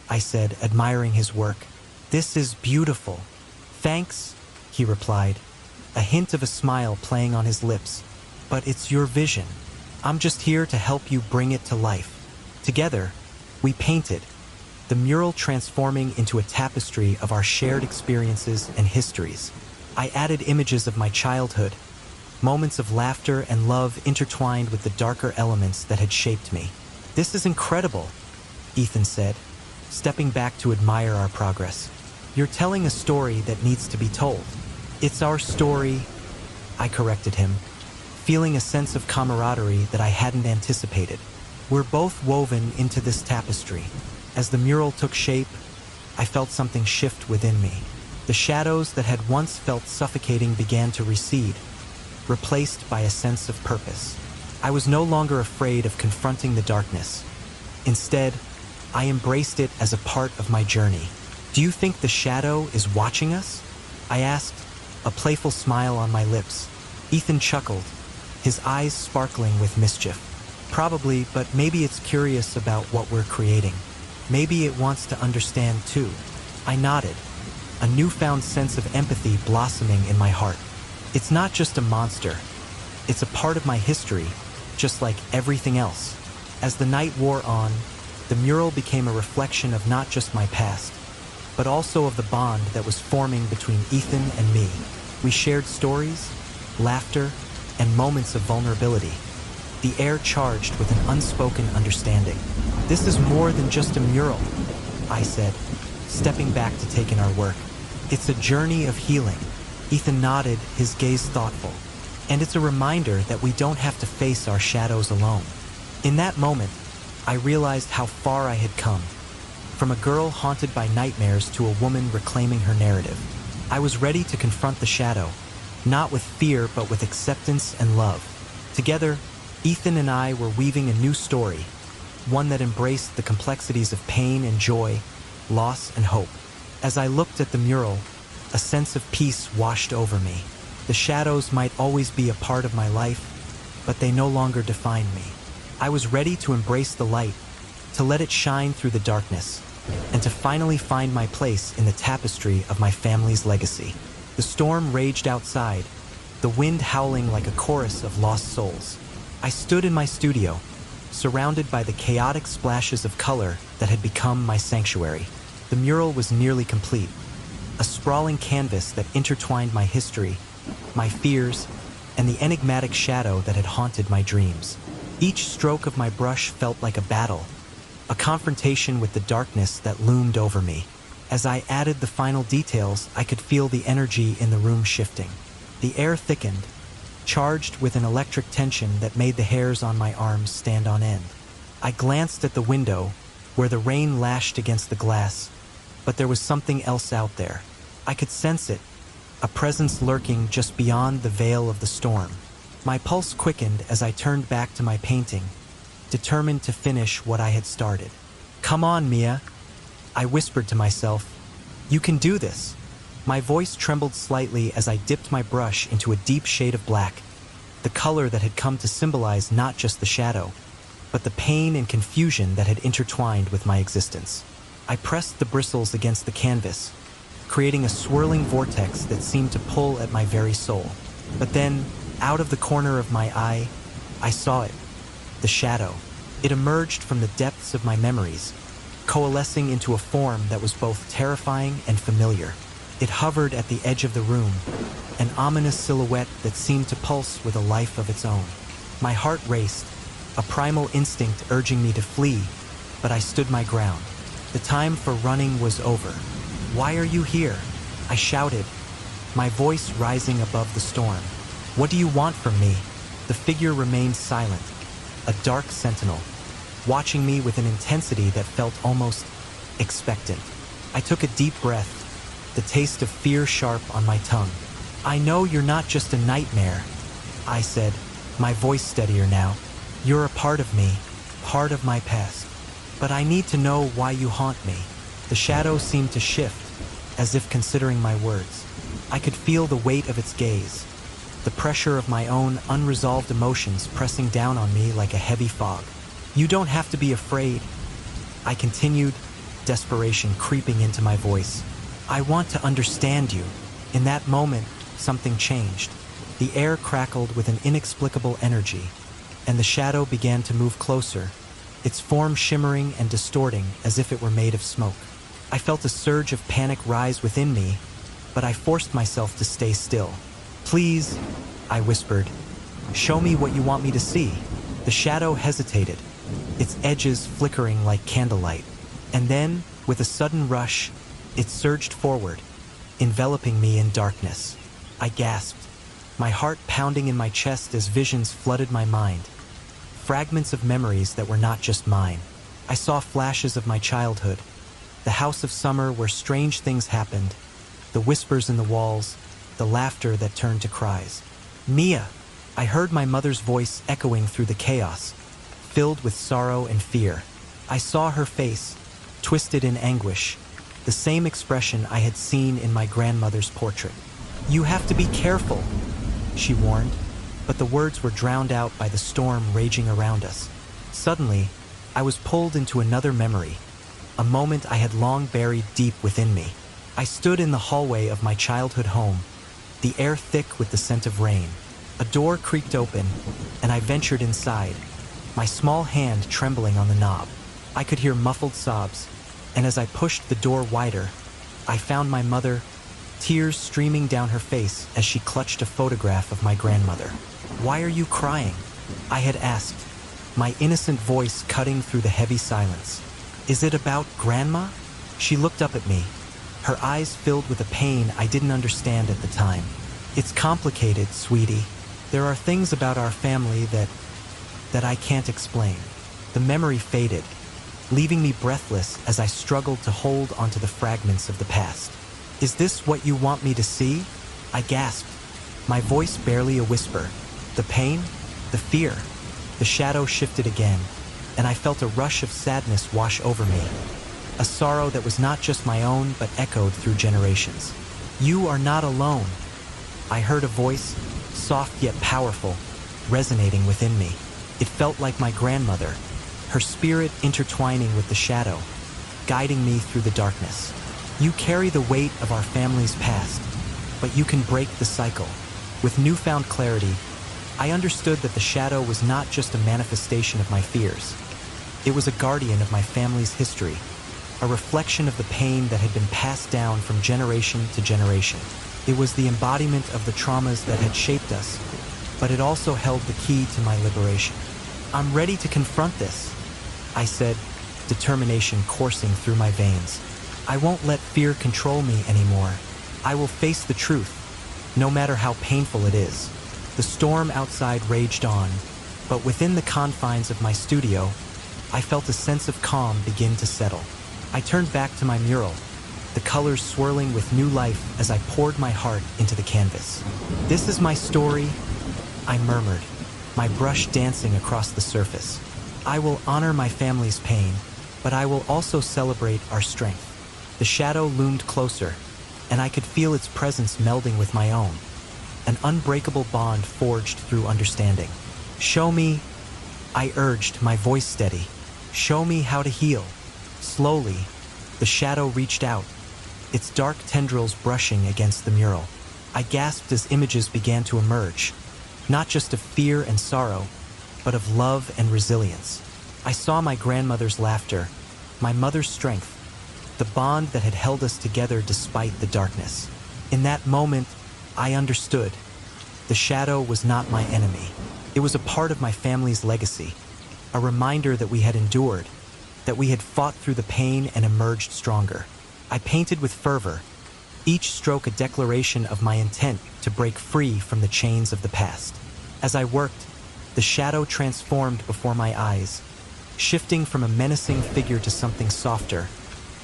I said, admiring his work. This is beautiful. Thanks, he replied, a hint of a smile playing on his lips. But it's your vision. I'm just here to help you bring it to life. Together, we painted, the mural transforming into a tapestry of our shared experiences and histories. I added images of my childhood, moments of laughter and love intertwined with the darker elements that had shaped me. This is incredible, Ethan said, stepping back to admire our progress. You're telling a story that needs to be told. It's our story, I corrected him, feeling a sense of camaraderie that I hadn't anticipated. We're both woven into this tapestry. As the mural took shape, I felt something shift within me. The shadows that had once felt suffocating began to recede, replaced by a sense of purpose. I was no longer afraid of confronting the darkness. Instead, I embraced it as a part of my journey. Do you think the shadow is watching us? I asked, a playful smile on my lips. Ethan chuckled, his eyes sparkling with mischief. Probably, but maybe it's curious about what we're creating. Maybe it wants to understand too. I nodded, a newfound sense of empathy blossoming in my heart. It's not just a monster. It's a part of my history, just like everything else. As the night wore on, the mural became a reflection of not just my past, but also of the bond that was forming between Ethan and me. We shared stories, laughter, and moments of vulnerability. The air charged with an unspoken understanding. This is more than just a mural, I said, stepping back to take in our work. It's a journey of healing. Ethan nodded, his gaze thoughtful. And it's a reminder that we don't have to face our shadows alone. In that moment, I realized how far I had come. From a girl haunted by nightmares to a woman reclaiming her narrative. I was ready to confront the shadow, not with fear but with acceptance and love. Together, Ethan and I were weaving a new story, one that embraced the complexities of pain and joy, loss and hope. As I looked at the mural, a sense of peace washed over me. The shadows might always be a part of my life, but they no longer defined me. I was ready to embrace the light, to let it shine through the darkness, and to finally find my place in the tapestry of my family's legacy. The storm raged outside, the wind howling like a chorus of lost souls. I stood in my studio, surrounded by the chaotic splashes of color that had become my sanctuary. The mural was nearly complete, a sprawling canvas that intertwined my history, my fears, and the enigmatic shadow that had haunted my dreams. Each stroke of my brush felt like a battle, a confrontation with the darkness that loomed over me. As I added the final details, I could feel the energy in the room shifting. The air thickened, charged with an electric tension that made the hairs on my arms stand on end. I glanced at the window, where the rain lashed against the glass, but there was something else out there. I could sense it, a presence lurking just beyond the veil of the storm. My pulse quickened as I turned back to my painting, determined to finish what I had started. "Come on, Mia," I whispered to myself. "You can do this." My voice trembled slightly as I dipped my brush into a deep shade of black, the color that had come to symbolize not just the shadow, but the pain and confusion that had intertwined with my existence. I pressed the bristles against the canvas, creating a swirling vortex that seemed to pull at my very soul. But then, out of the corner of my eye, I saw it, the shadow. It emerged from the depths of my memories, coalescing into a form that was both terrifying and familiar. It hovered at the edge of the room, an ominous silhouette that seemed to pulse with a life of its own. My heart raced, a primal instinct urging me to flee, but I stood my ground. The time for running was over. "Why are you here?" I shouted, my voice rising above the storm. "What do you want from me?" The figure remained silent, a dark sentinel, watching me with an intensity that felt almost expectant. I took a deep breath, the taste of fear sharp on my tongue. "I know you're not just a nightmare," I said, my voice steadier now. "You're a part of me, part of my past. But I need to know why you haunt me." The shadow seemed to shift, as if considering my words. I could feel the weight of its gaze, the pressure of my own unresolved emotions pressing down on me like a heavy fog. "You don't have to be afraid," I continued, desperation creeping into my voice. "I want to understand you." In that moment, something changed. The air crackled with an inexplicable energy, and the shadow began to move closer, its form shimmering and distorting as if it were made of smoke. I felt a surge of panic rise within me, but I forced myself to stay still. "Please," I whispered, "show me what you want me to see." The shadow hesitated, its edges flickering like candlelight. And then, with a sudden rush, it surged forward, enveloping me in darkness. I gasped, my heart pounding in my chest as visions flooded my mind. Fragments of memories that were not just mine. I saw flashes of my childhood, the house of summer where strange things happened, the whispers in the walls, the laughter that turned to cries. "Mia!" I heard my mother's voice echoing through the chaos, filled with sorrow and fear. I saw her face, twisted in anguish, the same expression I had seen in my grandmother's portrait. "You have to be careful," she warned, but the words were drowned out by the storm raging around us. Suddenly, I was pulled into another memory, a moment I had long buried deep within me. I stood in the hallway of my childhood home, the air thick with the scent of rain. A door creaked open, and I ventured inside, my small hand trembling on the knob. I could hear muffled sobs, and as I pushed the door wider, I found my mother, tears streaming down her face as she clutched a photograph of my grandmother. "Why are you crying?" I had asked, my innocent voice cutting through the heavy silence. "Is it about Grandma?" She looked up at me, her eyes filled with a pain I didn't understand at the time. "It's complicated, sweetie. There are things about our family that I can't explain." The memory faded, leaving me breathless as I struggled to hold onto the fragments of the past. "Is this what you want me to see?" I gasped, my voice barely a whisper. The pain, the fear, the shadow shifted again, and I felt a rush of sadness wash over me, a sorrow that was not just my own but echoed through generations. "You are not alone," I heard a voice, soft yet powerful, resonating within me. It felt like my grandmother, her spirit intertwining with the shadow, guiding me through the darkness. "You carry the weight of our family's past, but you can break the cycle." With newfound clarity, I understood that the shadow was not just a manifestation of my fears. It was a guardian of my family's history, a reflection of the pain that had been passed down from generation to generation. It was the embodiment of the traumas that had shaped us, but it also held the key to my liberation. "I'm ready to confront this," I said, determination coursing through my veins. "I won't let fear control me anymore. I will face the truth, no matter how painful it is." The storm outside raged on, but within the confines of my studio, I felt a sense of calm begin to settle. I turned back to my mural, the colors swirling with new life as I poured my heart into the canvas. "This is my story," I murmured, my brush dancing across the surface. "I will honor my family's pain, but I will also celebrate our strength." The shadow loomed closer, and I could feel its presence melding with my own, an unbreakable bond forged through understanding. "Show me," I urged, my voice steady. "Show me how to heal." Slowly, the shadow reached out, its dark tendrils brushing against the mural. I gasped as images began to emerge, not just of fear and sorrow, but of love and resilience. I saw my grandmother's laughter, my mother's strength, the bond that had held us together despite the darkness. In that moment, I understood. The shadow was not my enemy. It was a part of my family's legacy, a reminder that we had endured, that we had fought through the pain and emerged stronger. I painted with fervor, each stroke a declaration of my intent to break free from the chains of the past. As I worked, the shadow transformed before my eyes, shifting from a menacing figure to something softer,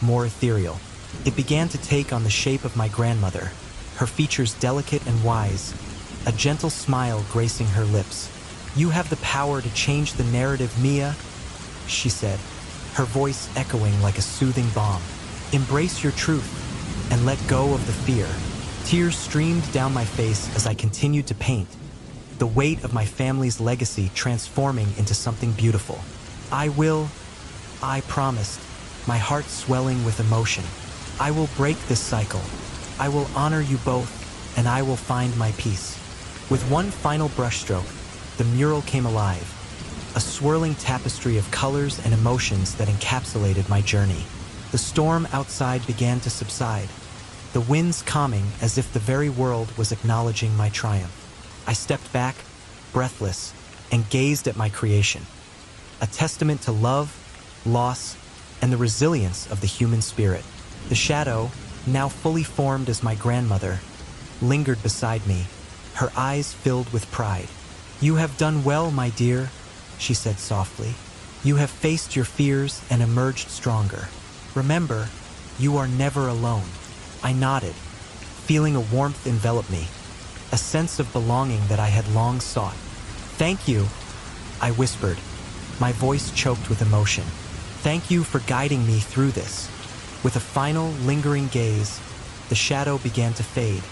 more ethereal. It began to take on the shape of my grandmother, her features delicate and wise, a gentle smile gracing her lips. "You have the power to change the narrative, Mia," she said, her voice echoing like a soothing balm. "Embrace your truth and let go of the fear." Tears streamed down my face as I continued to paint, the weight of my family's legacy transforming into something beautiful. I promised, my heart swelling with emotion. "I will break this cycle. I will honor you both, and I will find my peace." With one final brushstroke, the mural came alive, a swirling tapestry of colors and emotions that encapsulated my journey. The storm outside began to subside, the winds calming as if the very world was acknowledging my triumph. I stepped back, breathless, and gazed at my creation, a testament to love, loss, and the resilience of the human spirit. The shadow, now fully formed as my grandmother, lingered beside me, her eyes filled with pride. "You have done well, my dear," she said softly. "You have faced your fears and emerged stronger. Remember, you are never alone." I nodded, feeling a warmth envelop me, a sense of belonging that I had long sought. "Thank you," I whispered, my voice choked with emotion. "Thank you for guiding me through this." With a final, lingering gaze, the shadow began to fade,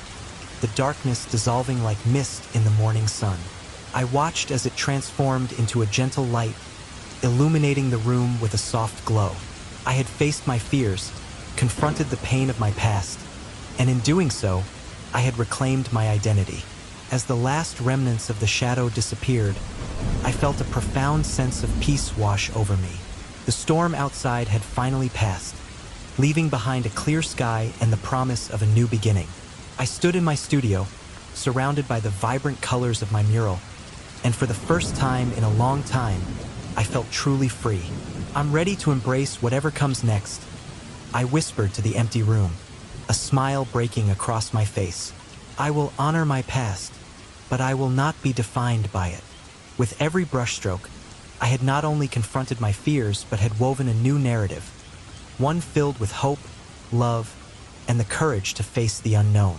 the darkness dissolving like mist in the morning sun. I watched as it transformed into a gentle light, illuminating the room with a soft glow. I had faced my fears, confronted the pain of my past, and in doing so, I had reclaimed my identity. As the last remnants of the shadow disappeared, I felt a profound sense of peace wash over me. The storm outside had finally passed, leaving behind a clear sky and the promise of a new beginning. I stood in my studio, surrounded by the vibrant colors of my mural, and for the first time in a long time, I felt truly free. I'm ready to embrace whatever comes next, I whispered to the empty room, a smile breaking across my face. I will honor my past, but I will not be defined by it. With every brushstroke, I had not only confronted my fears, but had woven a new narrative, one filled with hope, love, and the courage to face the unknown.